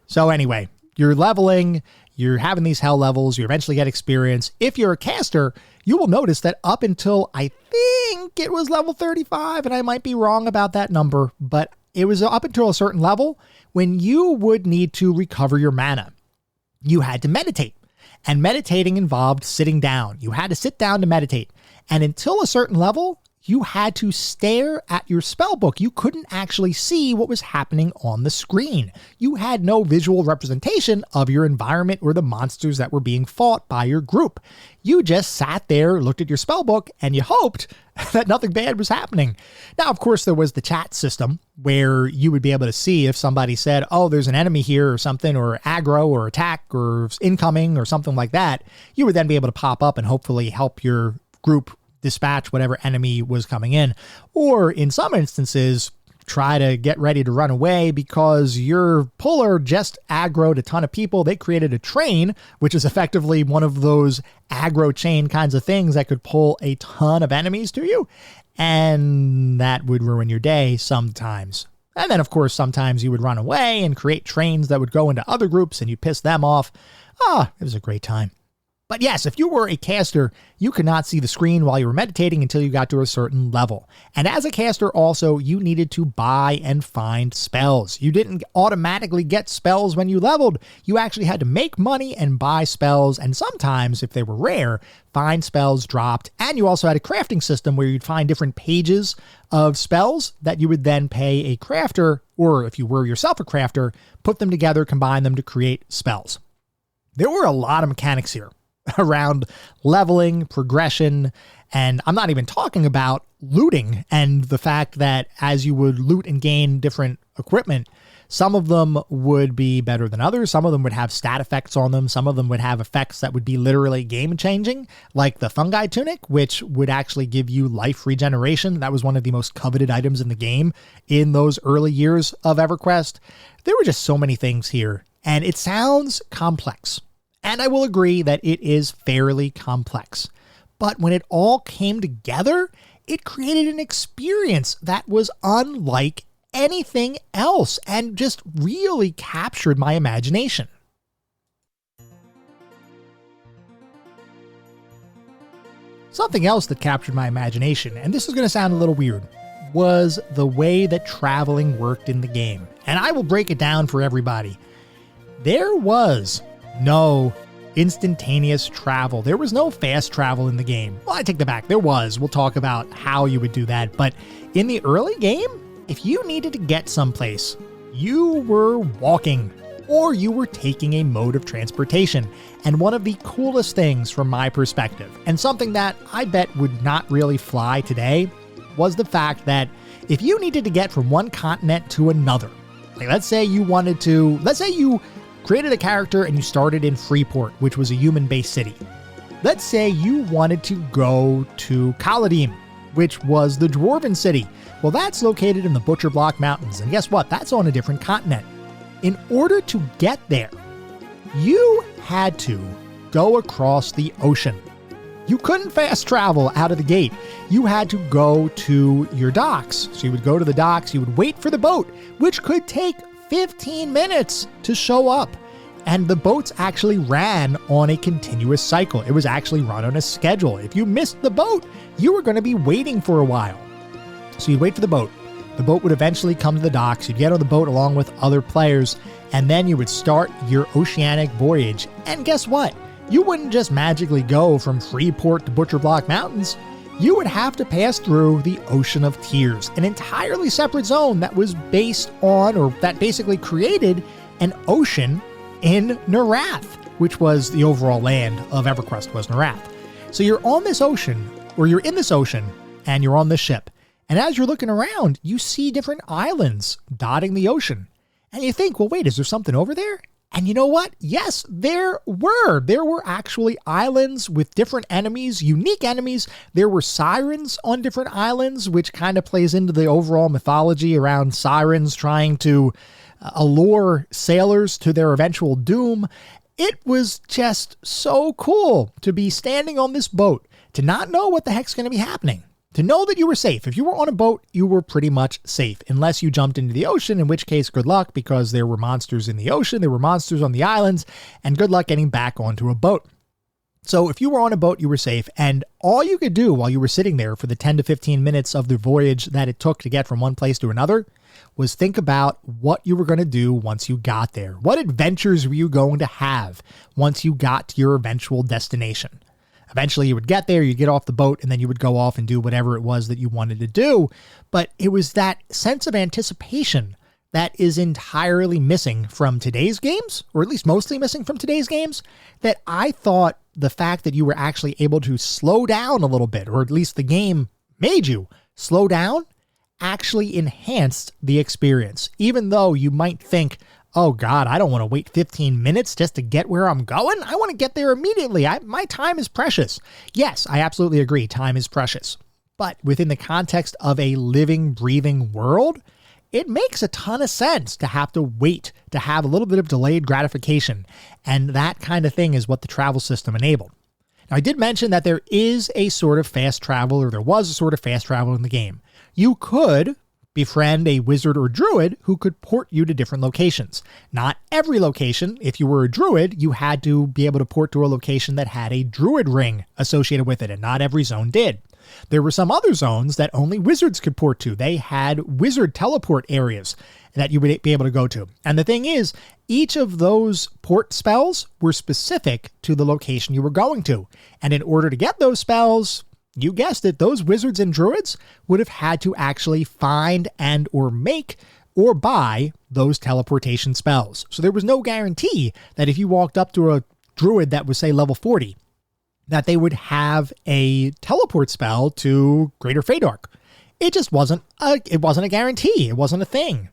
So anyway, you're leveling, you're having these hell levels, you eventually get experience. If you're a caster, you will notice that up until I think it was level 35, and I might be wrong about that number, but it was up until a certain level when you would need to recover your mana. You had to meditate, and meditating involved sitting down. You had to sit down to meditate, and until a certain level, you had to stare at your spellbook. You couldn't actually see what was happening on the screen. You had no visual representation of your environment or the monsters that were being fought by your group. You just sat there, looked at your spellbook, and you hoped that nothing bad was happening. Now, of course, there was the chat system where you would be able to see if somebody said, oh, there's an enemy here or something, or aggro or attack or incoming or something like that. You would then be able to pop up and hopefully help your group dispatch whatever enemy was coming in, or in some instances, try to get ready to run away because your puller just aggroed a ton of people. They created a train, which is effectively one of those aggro chain kinds of things that could pull a ton of enemies to you, and that would ruin your day sometimes. And then, of course, sometimes you would run away and create trains that would go into other groups and you piss them off. It was a great time. But yes, if you were a caster, you could not see the screen while you were meditating until you got to a certain level. And as a caster also, you needed to buy and find spells. You didn't automatically get spells when you leveled. You actually had to make money and buy spells, and sometimes, if they were rare, find spells dropped. And you also had a crafting system where you'd find different pages of spells that you would then pay a crafter, or if you were yourself a crafter, put them together, combine them to create spells. There were a lot of mechanics here around leveling, progression, and I'm not even talking about looting and the fact that as you would loot and gain different equipment, Some of them would be better than others. Some of them would have stat effects on them. Some of them would have effects that would be literally game-changing, like the fungi tunic, which would actually give you life regeneration. That was one of the most coveted items in the game in those early years of EverQuest. There were just so many things here, and it sounds complex. And I will agree that it is fairly complex. But when it all came together, it created an experience that was unlike anything else and just really captured my imagination. Something else that captured my imagination, and this is going to sound a little weird, was the way that traveling worked in the game. And I will break it down for everybody. There was no instantaneous travel. There was no fast travel in the game. Well, I take that back. There was. We'll talk about how you would do that. But in the early game, if you needed to get someplace, you were walking or you were taking a mode of transportation. And one of the coolest things from my perspective, and something that I bet would not really fly today, was the fact that if you needed to get from one continent to another, like let's say you created a character and you started in Freeport, which was a human-based city. Let's say you wanted to go to Kaladim, which was the dwarven city. Well, that's located in the Butcher Block Mountains, and guess what? That's on a different continent. In order to get there, you had to go across the ocean. You couldn't fast travel out of the gate. You had to go to your docks. So you would go to the docks, you would wait for the boat, which could take 15 minutes to show up. And the boats actually ran on a continuous cycle. It was actually run on a schedule. If you missed the boat, you were going to be waiting for a while. So you'd wait for the boat. The boat would eventually come to the docks. You'd get on the boat along with other players, and then you would start your oceanic voyage. And guess what? You wouldn't just magically go from Freeport to Butcher Block Mountains. You would have to pass through the Ocean of Tears, an entirely separate zone that was based on, or that basically created an ocean in Narath, which was the overall land of EverQuest, was Narath. So you're on this ocean, or you're in this ocean, and you're on this ship. And as you're looking around, you see different islands dotting the ocean. And you think, well, wait, is there something over there? And you know what? Yes, there were. There were actually islands with different enemies, unique enemies. There were sirens on different islands, which kind of plays into the overall mythology around sirens trying to allure sailors to their eventual doom. It was just so cool to be standing on this boat, to not know what the heck's going to be happening. To know that you were safe. If you were on a boat, you were pretty much safe, unless you jumped into the ocean, in which case, good luck, because there were monsters in the ocean, there were monsters on the islands, and good luck getting back onto a boat. So if you were on a boat, you were safe, and all you could do while you were sitting there for the 10 to 15 minutes of the voyage that it took to get from one place to another was think about what you were going to do once you got there. What adventures were you going to have once you got to your eventual destination? Eventually you would get there, you'd get off the boat, and then you would go off and do whatever it was that you wanted to do. But it was that sense of anticipation that is entirely missing from today's games, or at least mostly missing from today's games, that I thought the fact that you were actually able to slow down a little bit, or at least the game made you slow down, actually enhanced the experience. Even though you might think, oh God, I don't want to wait 15 minutes just to get where I'm going. I want to get there immediately. My time is precious. Yes, I absolutely agree. Time is precious. But within the context of a living, breathing world, it makes a ton of sense to have to wait, to have a little bit of delayed gratification. And that kind of thing is what the travel system enabled. Now, I did mention that there is a sort of fast travel, or there was a sort of fast travel in the game. You could befriend a wizard or druid who could port you to different locations. Not every location. If you were a druid, you had to be able to port to a location that had a druid ring associated with it, and not every zone did. There were some other zones that only wizards could port to. They had wizard teleport areas that you would be able to go to. And the thing is, each of those port spells were specific to the location you were going to. And in order to get those spells, you guessed it, those wizards and druids would have had to actually find and or make or buy those teleportation spells. So there was no guarantee that if you walked up to a druid that was, say, level 40, that they would have a teleport spell to Greater Feydark. It just wasn't a guarantee. It wasn't a thing.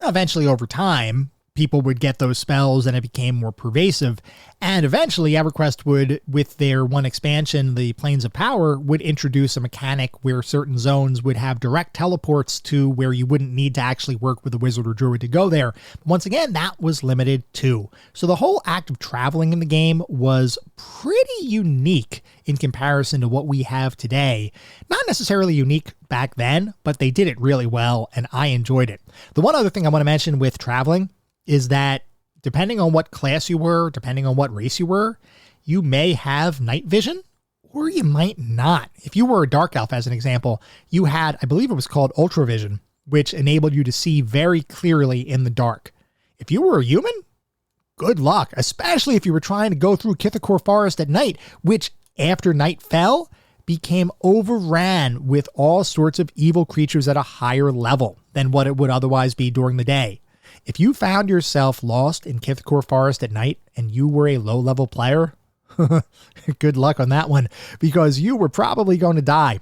Eventually, over time, people would get those spells and it became more pervasive. And eventually EverQuest would, with their one expansion, the Planes of Power, would introduce a mechanic where certain zones would have direct teleports to where you wouldn't need to actually work with a wizard or druid to go there. Once again, that was limited too. So the whole act of traveling in the game was pretty unique in comparison to what we have today. Not necessarily unique back then, but they did it really well and I enjoyed it. The one other thing I want to mention with traveling is that depending on what class you were, depending on what race you were, you may have night vision or you might not. If you were a dark elf, as an example, you had, I believe it was called ultravision, which enabled you to see very clearly in the dark. If you were a human, good luck, especially if you were trying to go through Kithakor Forest at night, which after night fell became overran with all sorts of evil creatures at a higher level than what it would otherwise be during the day. If you found yourself lost in Kithakor Forest at night and you were a low-level player, good luck on that one, because you were probably going to die,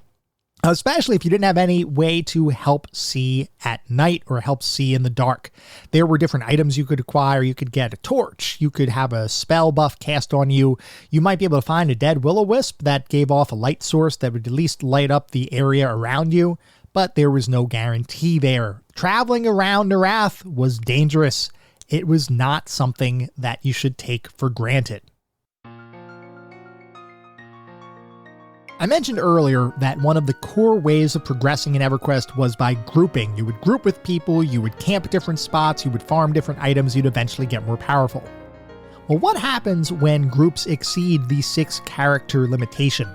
especially if you didn't have any way to help see at night or help see in the dark. There were different items you could acquire. You could get a torch. You could have a spell buff cast on you. You might be able to find a dead will-o-wisp that gave off a light source that would at least light up the area around you, but there was no guarantee there. Traveling around Narath was dangerous. It was not something that you should take for granted. I mentioned earlier that one of the core ways of progressing in EverQuest was by grouping. You would group with people, you would camp at different spots, you would farm different items, you'd eventually get more powerful. Well, what happens when groups exceed the 6-character limitation?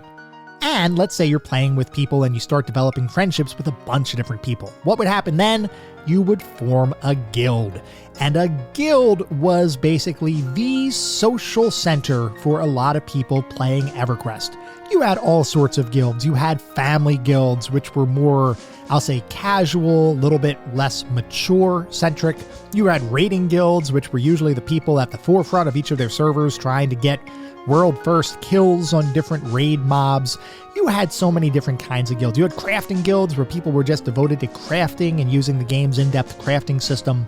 And let's say you're playing with people and you start developing friendships with a bunch of different people. What would happen then? You would form a guild. And a guild was basically the social center for a lot of people playing EverQuest. You had all sorts of guilds. You had family guilds, which were more, I'll say, casual, a little bit less mature-centric. You had raiding guilds, which were usually the people at the forefront of each of their servers trying to get world-first kills on different raid mobs. You had so many different kinds of guilds. You had crafting guilds where people were just devoted to crafting and using the game's in-depth crafting system.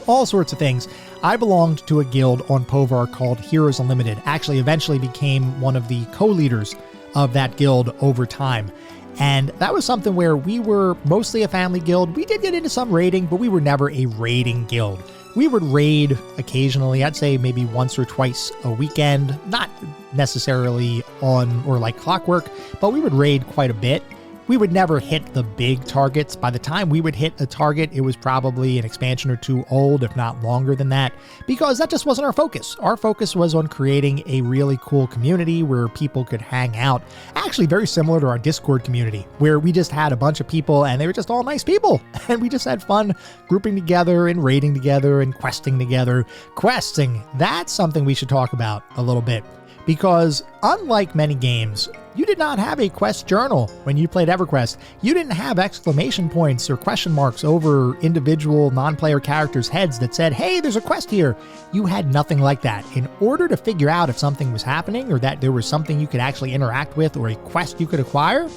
All sorts of things. I belonged to a guild on Povar called Heroes Unlimited. Actually, eventually became one of the co-leaders of that guild over time. And that was something where we were mostly a family guild. We did get into some raiding, but we were never a raiding guild. We would raid occasionally, I'd say maybe once or twice a weekend, not necessarily on or like clockwork, but we would raid quite a bit. We would never hit the big targets. By the time we would hit a target, it was probably an expansion or two old, if not longer than that, because that just wasn't our focus. Our focus was on creating a really cool community where people could hang out. Actually, very similar to our Discord community, where we just had a bunch of people and they were just all nice people. And we just had fun grouping together and raiding together and questing together. Questing, that's something we should talk about a little bit. Because unlike many games, you did not have a quest journal when you played EverQuest. You didn't have exclamation points or question marks over individual non-player characters' heads that said, hey, there's a quest here. You had nothing like that. In order to figure out if something was happening or that there was something you could actually interact with or a quest you could acquire,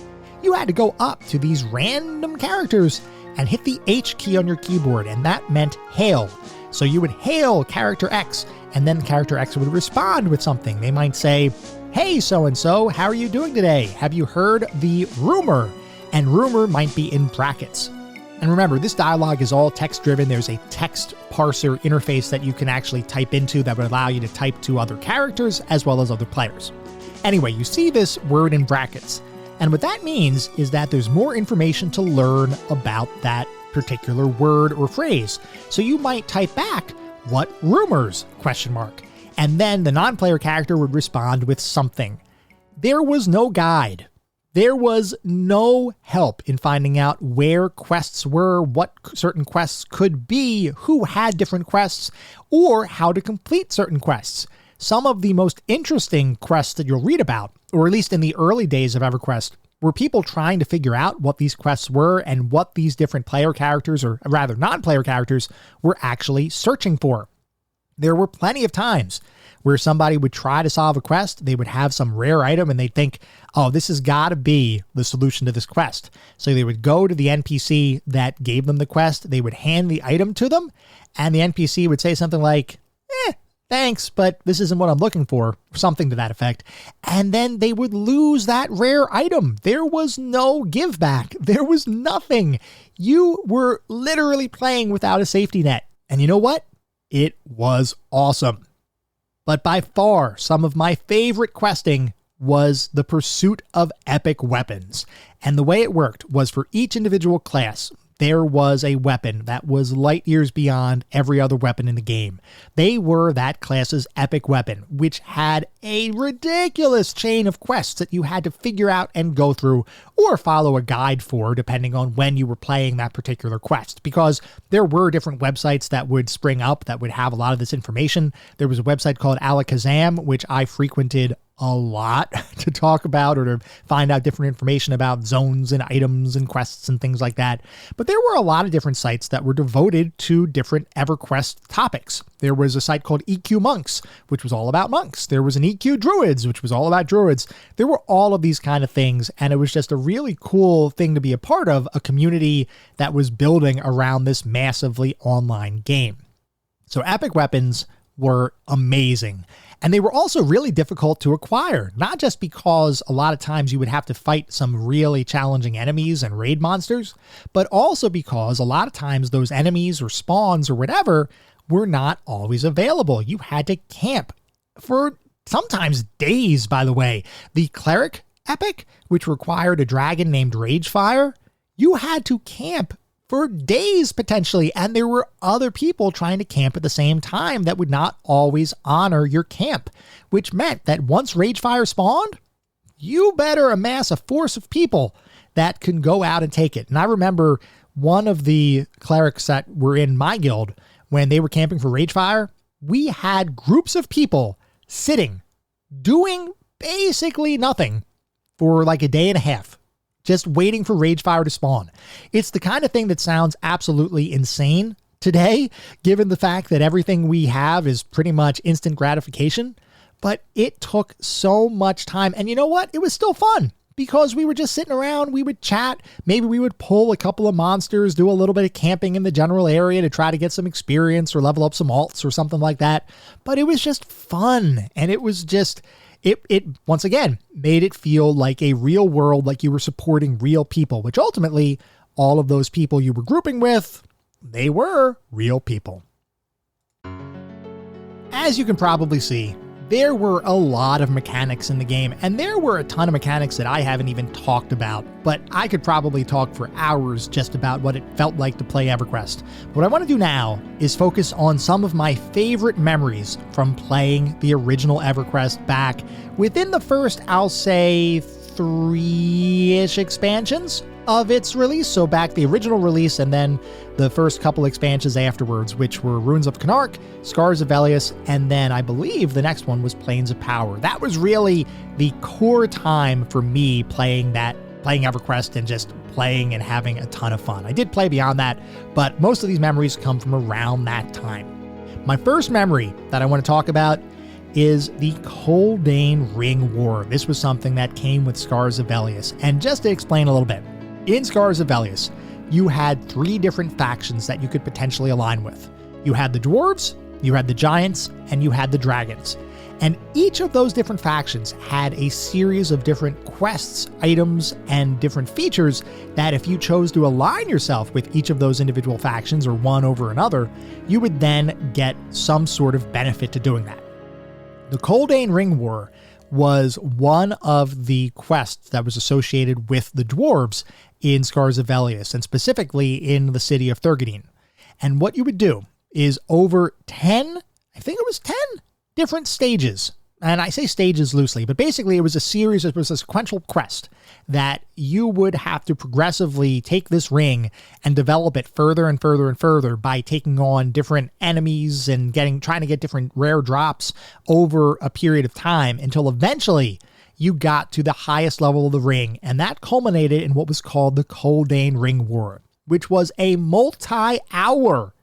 you had to go up to these random characters and hit the H key on your keyboard, and that meant hail. So you would hail character X, and then character X would respond with something. They might say, hey, so-and-so, how are you doing today? Have you heard the rumor? And rumor might be in brackets. And remember, this dialogue is all text-driven. There's a text parser interface that you can actually type into that would allow you to type to other characters as well as other players. Anyway, you see this word in brackets. And what that means is that there's more information to learn about that particular word or phrase. So you might type back, what rumors? ? And then the non-player character would respond with something. There was no guide. There was no help in finding out where quests were, what certain quests could be, who had different quests, or how to complete certain quests. Some of the most interesting quests that you'll read about, or at least in the early days of EverQuest, were people trying to figure out what these quests were and what these different player characters, or rather non-player characters, were actually searching for. There were plenty of times where somebody would try to solve a quest, they would have some rare item and they'd think, oh, this has got to be the solution to this quest. So they would go to the NPC that gave them the quest, they would hand the item to them, and the NPC would say something like, thanks, but this isn't what I'm looking for, something to that effect. And then they would lose that rare item. There was no give back. There was nothing. You were literally playing without a safety net. And you know what? It was awesome. But by far, some of my favorite questing was the pursuit of epic weapons. And the way it worked was for each individual class, there was a weapon that was light years beyond every other weapon in the game. They were that class's epic weapon, which had a ridiculous chain of quests that you had to figure out and go through or follow a guide for, depending on when you were playing that particular quest. Because there were different websites that would spring up that would have a lot of this information. There was a website called Alakazam, which I frequented a lot to talk about or to find out different information about zones and items and quests and things like that. But there were a lot of different sites that were devoted to different EverQuest topics. There was a site called EQ Monks, which was all about monks. There was an EQ Druids, which was all about druids. There were all of these kind of things, and it was just a really cool thing to be a part of, a community that was building around this massively online game. So epic weapons were amazing. And they were also really difficult to acquire, not just because a lot of times you would have to fight some really challenging enemies and raid monsters, but also because a lot of times those enemies or spawns or whatever were not always available. You had to camp for sometimes days, by the way. The Cleric Epic, which required a dragon named Ragefire, you had to camp for days potentially, and there were other people trying to camp at the same time that would not always honor your camp, which meant that once Ragefire spawned, you better amass a force of people that can go out and take it. And I remember one of the clerics that were in my guild, when they were camping for Ragefire, we had groups of people sitting, doing basically nothing for like a day and a half, just waiting for Ragefire to spawn. It's the kind of thing that sounds absolutely insane today, given the fact that everything we have is pretty much instant gratification. But it took so much time. And you know what? It was still fun because we were just sitting around. We would chat. Maybe we would pull a couple of monsters, do a little bit of camping in the general area to try to get some experience or level up some alts or something like that. But it was just fun. And it was just... It once again made it feel like a real world, like you were supporting real people, which ultimately all of those people you were grouping with, they were real people. As you can probably see, there were a lot of mechanics in the game, and there were a ton of mechanics that I haven't even talked about, but I could probably talk for hours just about what it felt like to play EverQuest. What I want to do now is focus on some of my favorite memories from playing the original EverQuest back within the first, I'll say, 3-ish expansions of its release. So back the original release and then the first couple expansions afterwards, which were Runes of Canark, Scars of Velius, and then I believe the next one was Plains of Power. That was really the core time for me playing EverQuest and just playing and having a ton of fun. I did play beyond that, but most of these memories come from around that time. My first memory that I want to talk about is the Coldane Ring War. This was something that came with Scars of Velius. And just to explain a little bit, in Scars of Velius, you had 3 different factions that you could potentially align with. You had the dwarves, you had the giants, and you had the dragons. And each of those different factions had a series of different quests, items, and different features that if you chose to align yourself with each of those individual factions or one over another, you would then get some sort of benefit to doing that. The Coldane Ring War was one of the quests that was associated with the dwarves in Scars of Velius, and specifically in the city of Thurgadine. And what you would do is over 10 different stages, and I say stages loosely, but basically it was a sequential quest that you would have to progressively take this ring and develop it further and further and further by taking on different enemies and trying to get different rare drops over a period of time until eventually you got to the highest level of the ring, and that culminated in what was called the Coldane Ring War, which was a multi-hour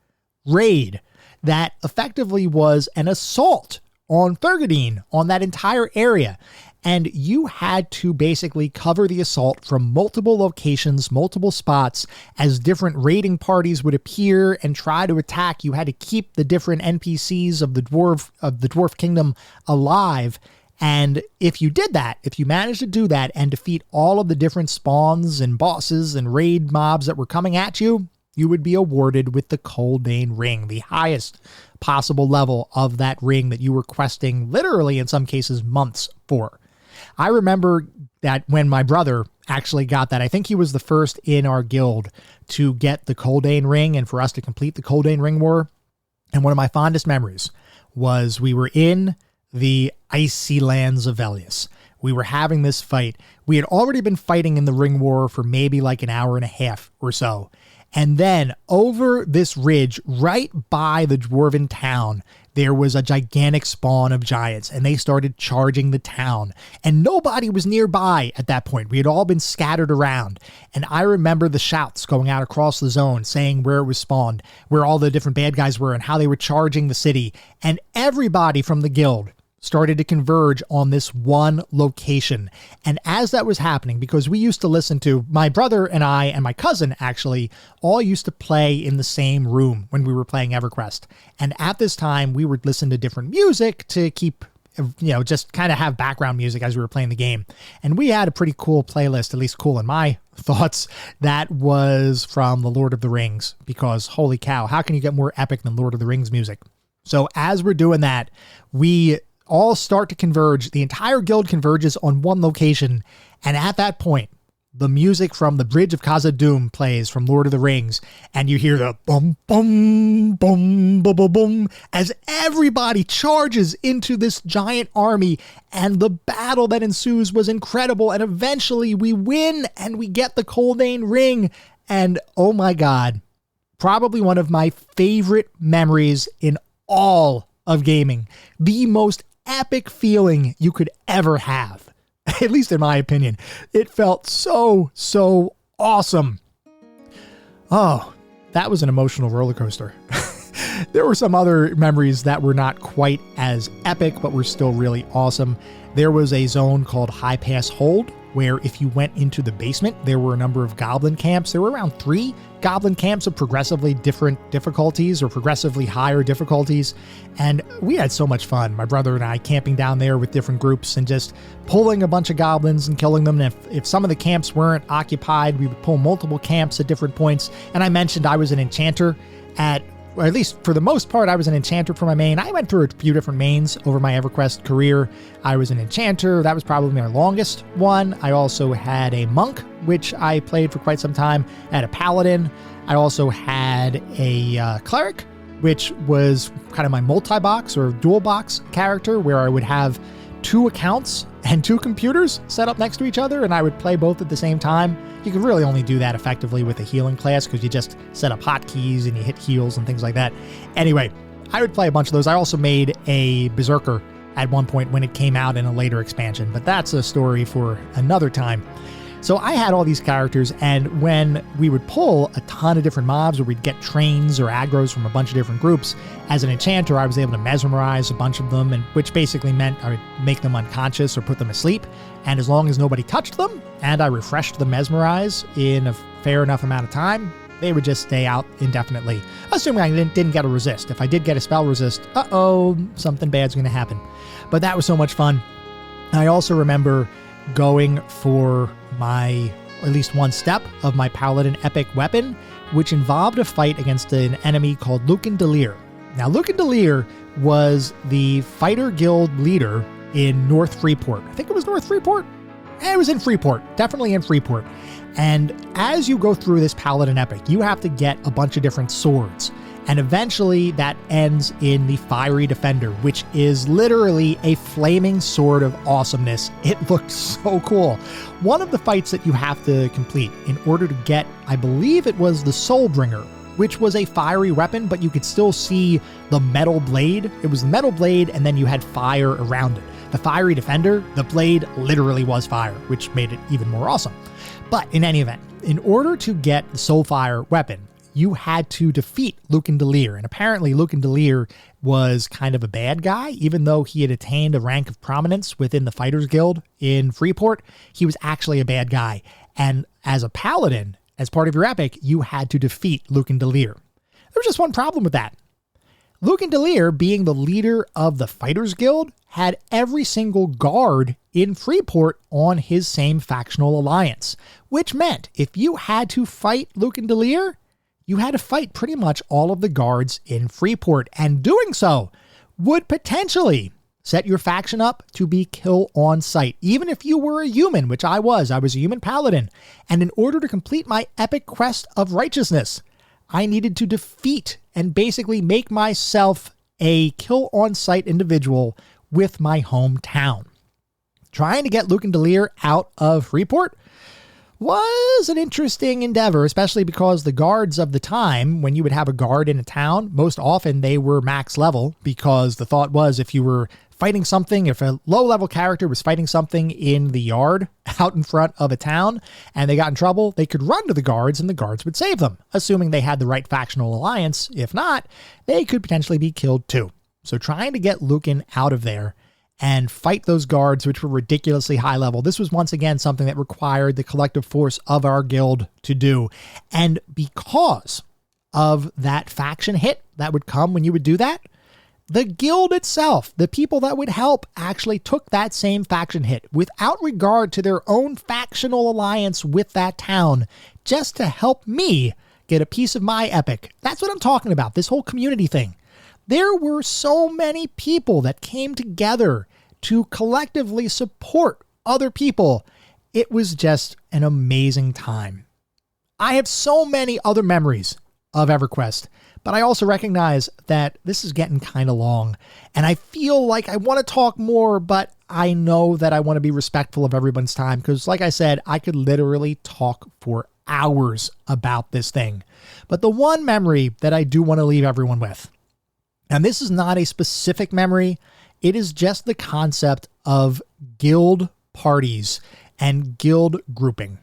raid that effectively was an assault on Thurgadine, on that entire area. And you had to basically cover the assault from multiple locations, multiple spots, as different raiding parties would appear and try to attack. You had to keep the different NPCs of the Dwarf Kingdom alive. And if you did that, if you managed to do that and defeat all of the different spawns and bosses and raid mobs that were coming at you, you would be awarded with the Coldane Ring, the highest possible level of that ring that you were questing literally in some cases months for. I remember that when my brother actually got that, I think he was the first in our guild to get the Coldane Ring and for us to complete the Coldane Ring War. And one of my fondest memories was we were in the icy lands of Velius. We were having this fight. We had already been fighting in the Ring War for maybe like an hour and a half or so. And then over this ridge, right by the dwarven town, there was a gigantic spawn of giants, and they started charging the town. And nobody was nearby at that point. We had all been scattered around. And I remember the shouts going out across the zone, saying where it was spawned, where all the different bad guys were, and how they were charging the city. And everybody from the guild started to converge on this one location. And as that was happening, because we used to listen to, my brother and I and my cousin actually all used to play in the same room when we were playing EverQuest. And at this time, we would listen to different music to keep, just kind of have background music as we were playing the game. And we had a pretty cool playlist, at least cool in my thoughts, that was from The Lord of the Rings, because holy cow, how can you get more epic than Lord of the Rings music? So as we're doing that, we all start to converge. The entire guild converges on one location. And at that point, the music from the Bridge of Khazad-dûm plays from Lord of the Rings. And you hear the bum, bum, bum, bum, bum, bum, as everybody charges into this giant army. And the battle that ensues was incredible. And eventually we win and we get the Coldane Ring. And oh my God, probably one of my favorite memories in all of gaming. The most epic feeling you could ever have, at least in my opinion. It felt so awesome. Oh, that was an emotional roller coaster. There were some other memories that were not quite as epic, but were still really awesome. There was a zone called High Pass Hold, where if you went into the basement, there were a number of goblin camps. There were around 3 goblin camps of progressively different difficulties or progressively higher difficulties. And we had so much fun, my brother and I, camping down there with different groups and just pulling a bunch of goblins and killing them. And if some of the camps weren't occupied, we would pull multiple camps at different points. And I mentioned I was an enchanter or at least for the most part, I was an enchanter for my main. I went through a few different mains over my EverQuest career. I was an enchanter. That was probably my longest one. I also had a monk, which I played for quite some time. I had a paladin. I also had a cleric, which was kind of my multi-box or dual box character, where I would have 2 accounts and 2 computers set up next to each other, and I would play both at the same time. You could really only do that effectively with a healing class, because you just set up hotkeys and you hit heals and things like that. Anyway, I would play a bunch of those. I also made a Berserker at one point when it came out in a later expansion, but that's a story for another time. So I had all these characters, and when we would pull a ton of different mobs, or we'd get trains or aggros from a bunch of different groups, as an enchanter, I was able to mesmerize a bunch of them, and which basically meant I would make them unconscious or put them asleep. And as long as nobody touched them, and I refreshed the mesmerize in a fair enough amount of time, they would just stay out indefinitely, assuming I didn't get a resist. If I did get a spell resist, something bad's going to happen. But that was so much fun. I also remember going for at least one step of my Paladin Epic weapon, which involved a fight against an enemy called Lucan Delir. Now, Lucan Delir was the fighter guild leader in North Freeport. I think it was North Freeport? It was in Freeport, definitely in Freeport. And as you go through this Paladin Epic, you have to get a bunch of different swords. And eventually that ends in the Fiery Defender, which is literally a flaming sword of awesomeness. It looked so cool. One of the fights that you have to complete in order to get, I believe it was the Soulbringer, which was a fiery weapon, but you could still see the metal blade. It was the metal blade, and then you had fire around it. The Fiery Defender, the blade literally was fire, which made it even more awesome. But in any event, in order to get the Soulfire weapon, you had to defeat Lucan Delir. And apparently Lucan Delir was kind of a bad guy, even though he had attained a rank of prominence within the Fighters Guild in Freeport. He was actually a bad guy. And as a paladin, as part of your epic, you had to defeat Lucan Delir. There was just one problem with that. Lucan Delir, being the leader of the Fighters Guild, had every single guard in Freeport on his same factional alliance, which meant if you had to fight Lucan Delir, you had to fight pretty much all of the guards in Freeport, and doing so would potentially set your faction up to be kill on sight, even if you were a human, which I was a human paladin. And in order to complete my epic quest of righteousness, I needed to defeat and basically make myself a kill on sight individual with my hometown. Trying to get Lucan Delir out of Freeport was an interesting endeavor, especially because the guards of the time, when you would have a guard in a town, most often they were max level, because the thought was if you were fighting something, if a low-level character was fighting something in the yard out in front of a town and they got in trouble, they could run to the guards and the guards would save them, assuming they had the right factional alliance. If not, they could potentially be killed too. So trying to get Lucan out of there and fight those guards, which were ridiculously high level, this was once again something that required the collective force of our guild to do. And because of that faction hit that would come when you would do that, the guild itself, the people that would help, actually took that same faction hit without regard to their own factional alliance with that town, just to help me get a piece of my epic. That's what I'm talking about, this whole community thing. There were so many people that came together to collectively support other people. It was just an amazing time. I have so many other memories of EverQuest, but I also recognize that this is getting kind of long, and I feel like I want to talk more, but I know that I want to be respectful of everyone's time, because like I said, I could literally talk for hours about this thing. But the one memory that I do want to leave everyone with, and this is not a specific memory, it is just the concept of guild parties and guild grouping.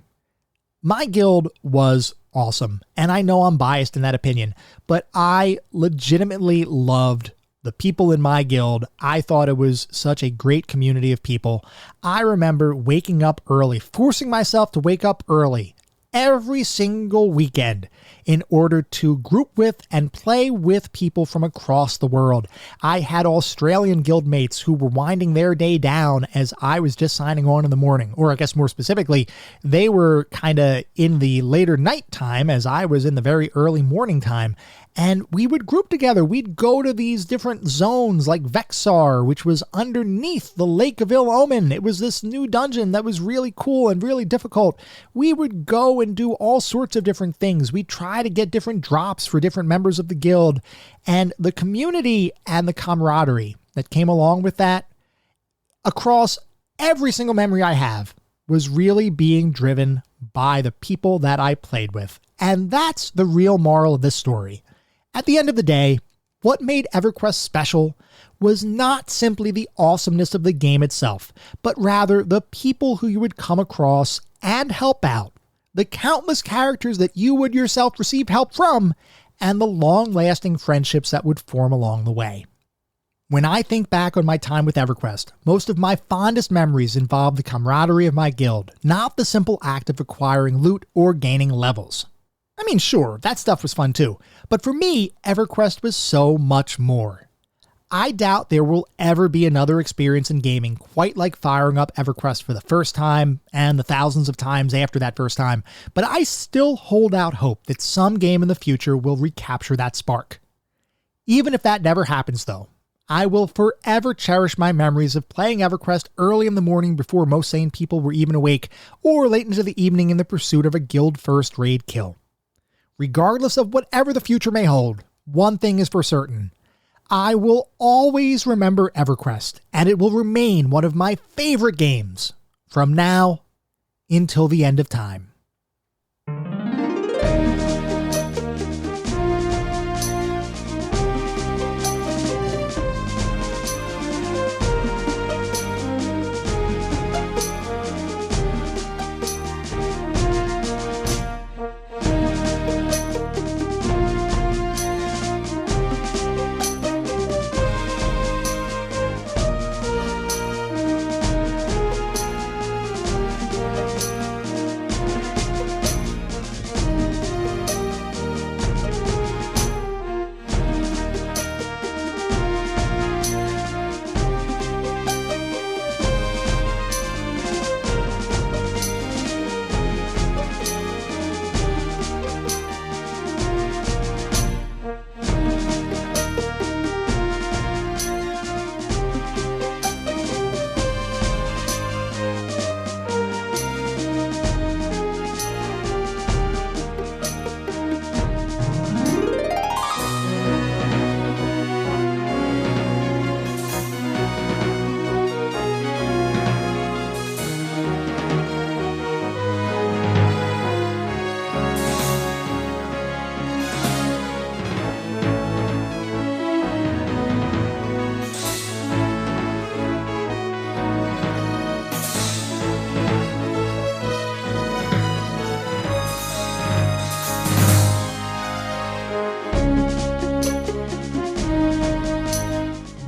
My guild was awesome, and I know I'm biased in that opinion, but I legitimately loved the people in my guild. I thought it was such a great community of people. I remember waking up early, forcing myself to wake up early every single weekend in order to group with and play with people from across the world. I had Australian guildmates who were winding their day down as I was just signing on in the morning, or I guess more specifically, they were kind of in the later night time as I was in the very early morning time. And we would group together. We'd go to these different zones like Vexar, which was underneath the Lake of Ill Omen. It was this new dungeon that was really cool and really difficult. We would go and do all sorts of different things. We'd try to get different drops for different members of the guild. And the community and the camaraderie that came along with that, across every single memory I have, was really being driven by the people that I played with. And that's the real moral of this story. At the end of the day, what made EverQuest special was not simply the awesomeness of the game itself, but rather the people who you would come across and help out, the countless characters that you would yourself receive help from, and the long-lasting friendships that would form along the way. When I think back on my time with EverQuest, most of my fondest memories involve the camaraderie of my guild, not the simple act of acquiring loot or gaining levels. I mean, sure, that stuff was fun too, but for me, EverQuest was so much more. I doubt there will ever be another experience in gaming quite like firing up EverQuest for the first time and the thousands of times after that first time, but I still hold out hope that some game in the future will recapture that spark. Even if that never happens though, I will forever cherish my memories of playing EverQuest early in the morning before most sane people were even awake, or late into the evening in the pursuit of a guild first raid kill. Regardless of whatever the future may hold, one thing is for certain. I will always remember EverQuest, and it will remain one of my favorite games from now until the end of time.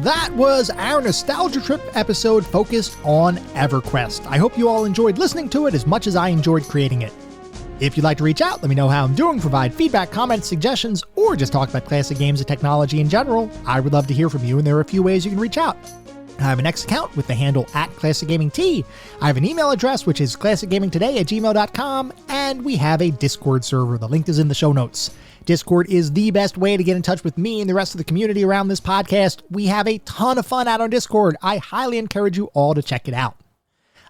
that was our Nostalgia Trip episode focused on EverQuest. I hope you all enjoyed listening to it as much as I enjoyed creating it. If you'd like to reach out, let me know how I'm doing, provide feedback, comments, suggestions, or just talk about classic games and technology in general. I would love to hear from you, and there are a few ways you can reach out. I have an X account with the handle @ClassicGamingT. I have an email address, which is classicgamingtoday@gmail.com, and we have a Discord server. The link is in the show notes. Discord is the best way to get in touch with me and the rest of the community around this podcast. We have a ton of fun out on Discord. I highly encourage you all to check it out.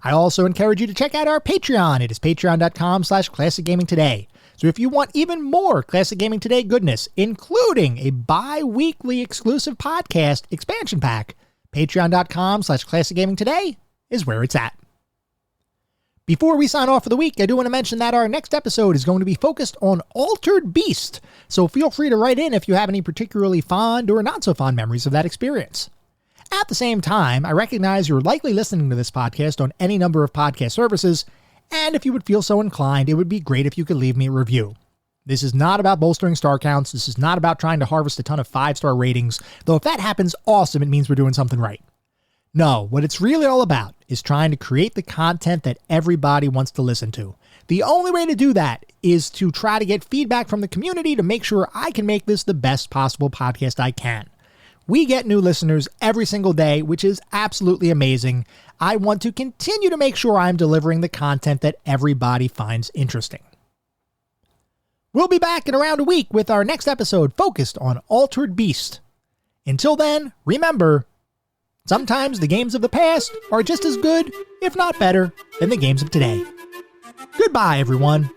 I also encourage you to check out our Patreon. It is patreon.com/ClassicGamingToday. So if you want even more Classic Gaming Today goodness, including a bi-weekly exclusive podcast expansion pack, patreon.com/ClassicGamingToday is where it's at. Before we sign off for the week, I do want to mention that our next episode is going to be focused on Altered Beast, so feel free to write in if you have any particularly fond or not so fond memories of that experience. At the same time, I recognize you're likely listening to this podcast on any number of podcast services, and if you would feel so inclined, it would be great if you could leave me a review. This is not about bolstering star counts, this is not about trying to harvest a ton of 5-star ratings, though if that happens, awesome, it means we're doing something right. No, what it's really all about is trying to create the content that everybody wants to listen to. The only way to do that is to try to get feedback from the community to make sure I can make this the best possible podcast I can. We get new listeners every single day, which is absolutely amazing. I want to continue to make sure I'm delivering the content that everybody finds interesting. We'll be back in around a week with our next episode focused on Altered Beast. Until then, remember, sometimes the games of the past are just as good, if not better, than the games of today. Goodbye, everyone.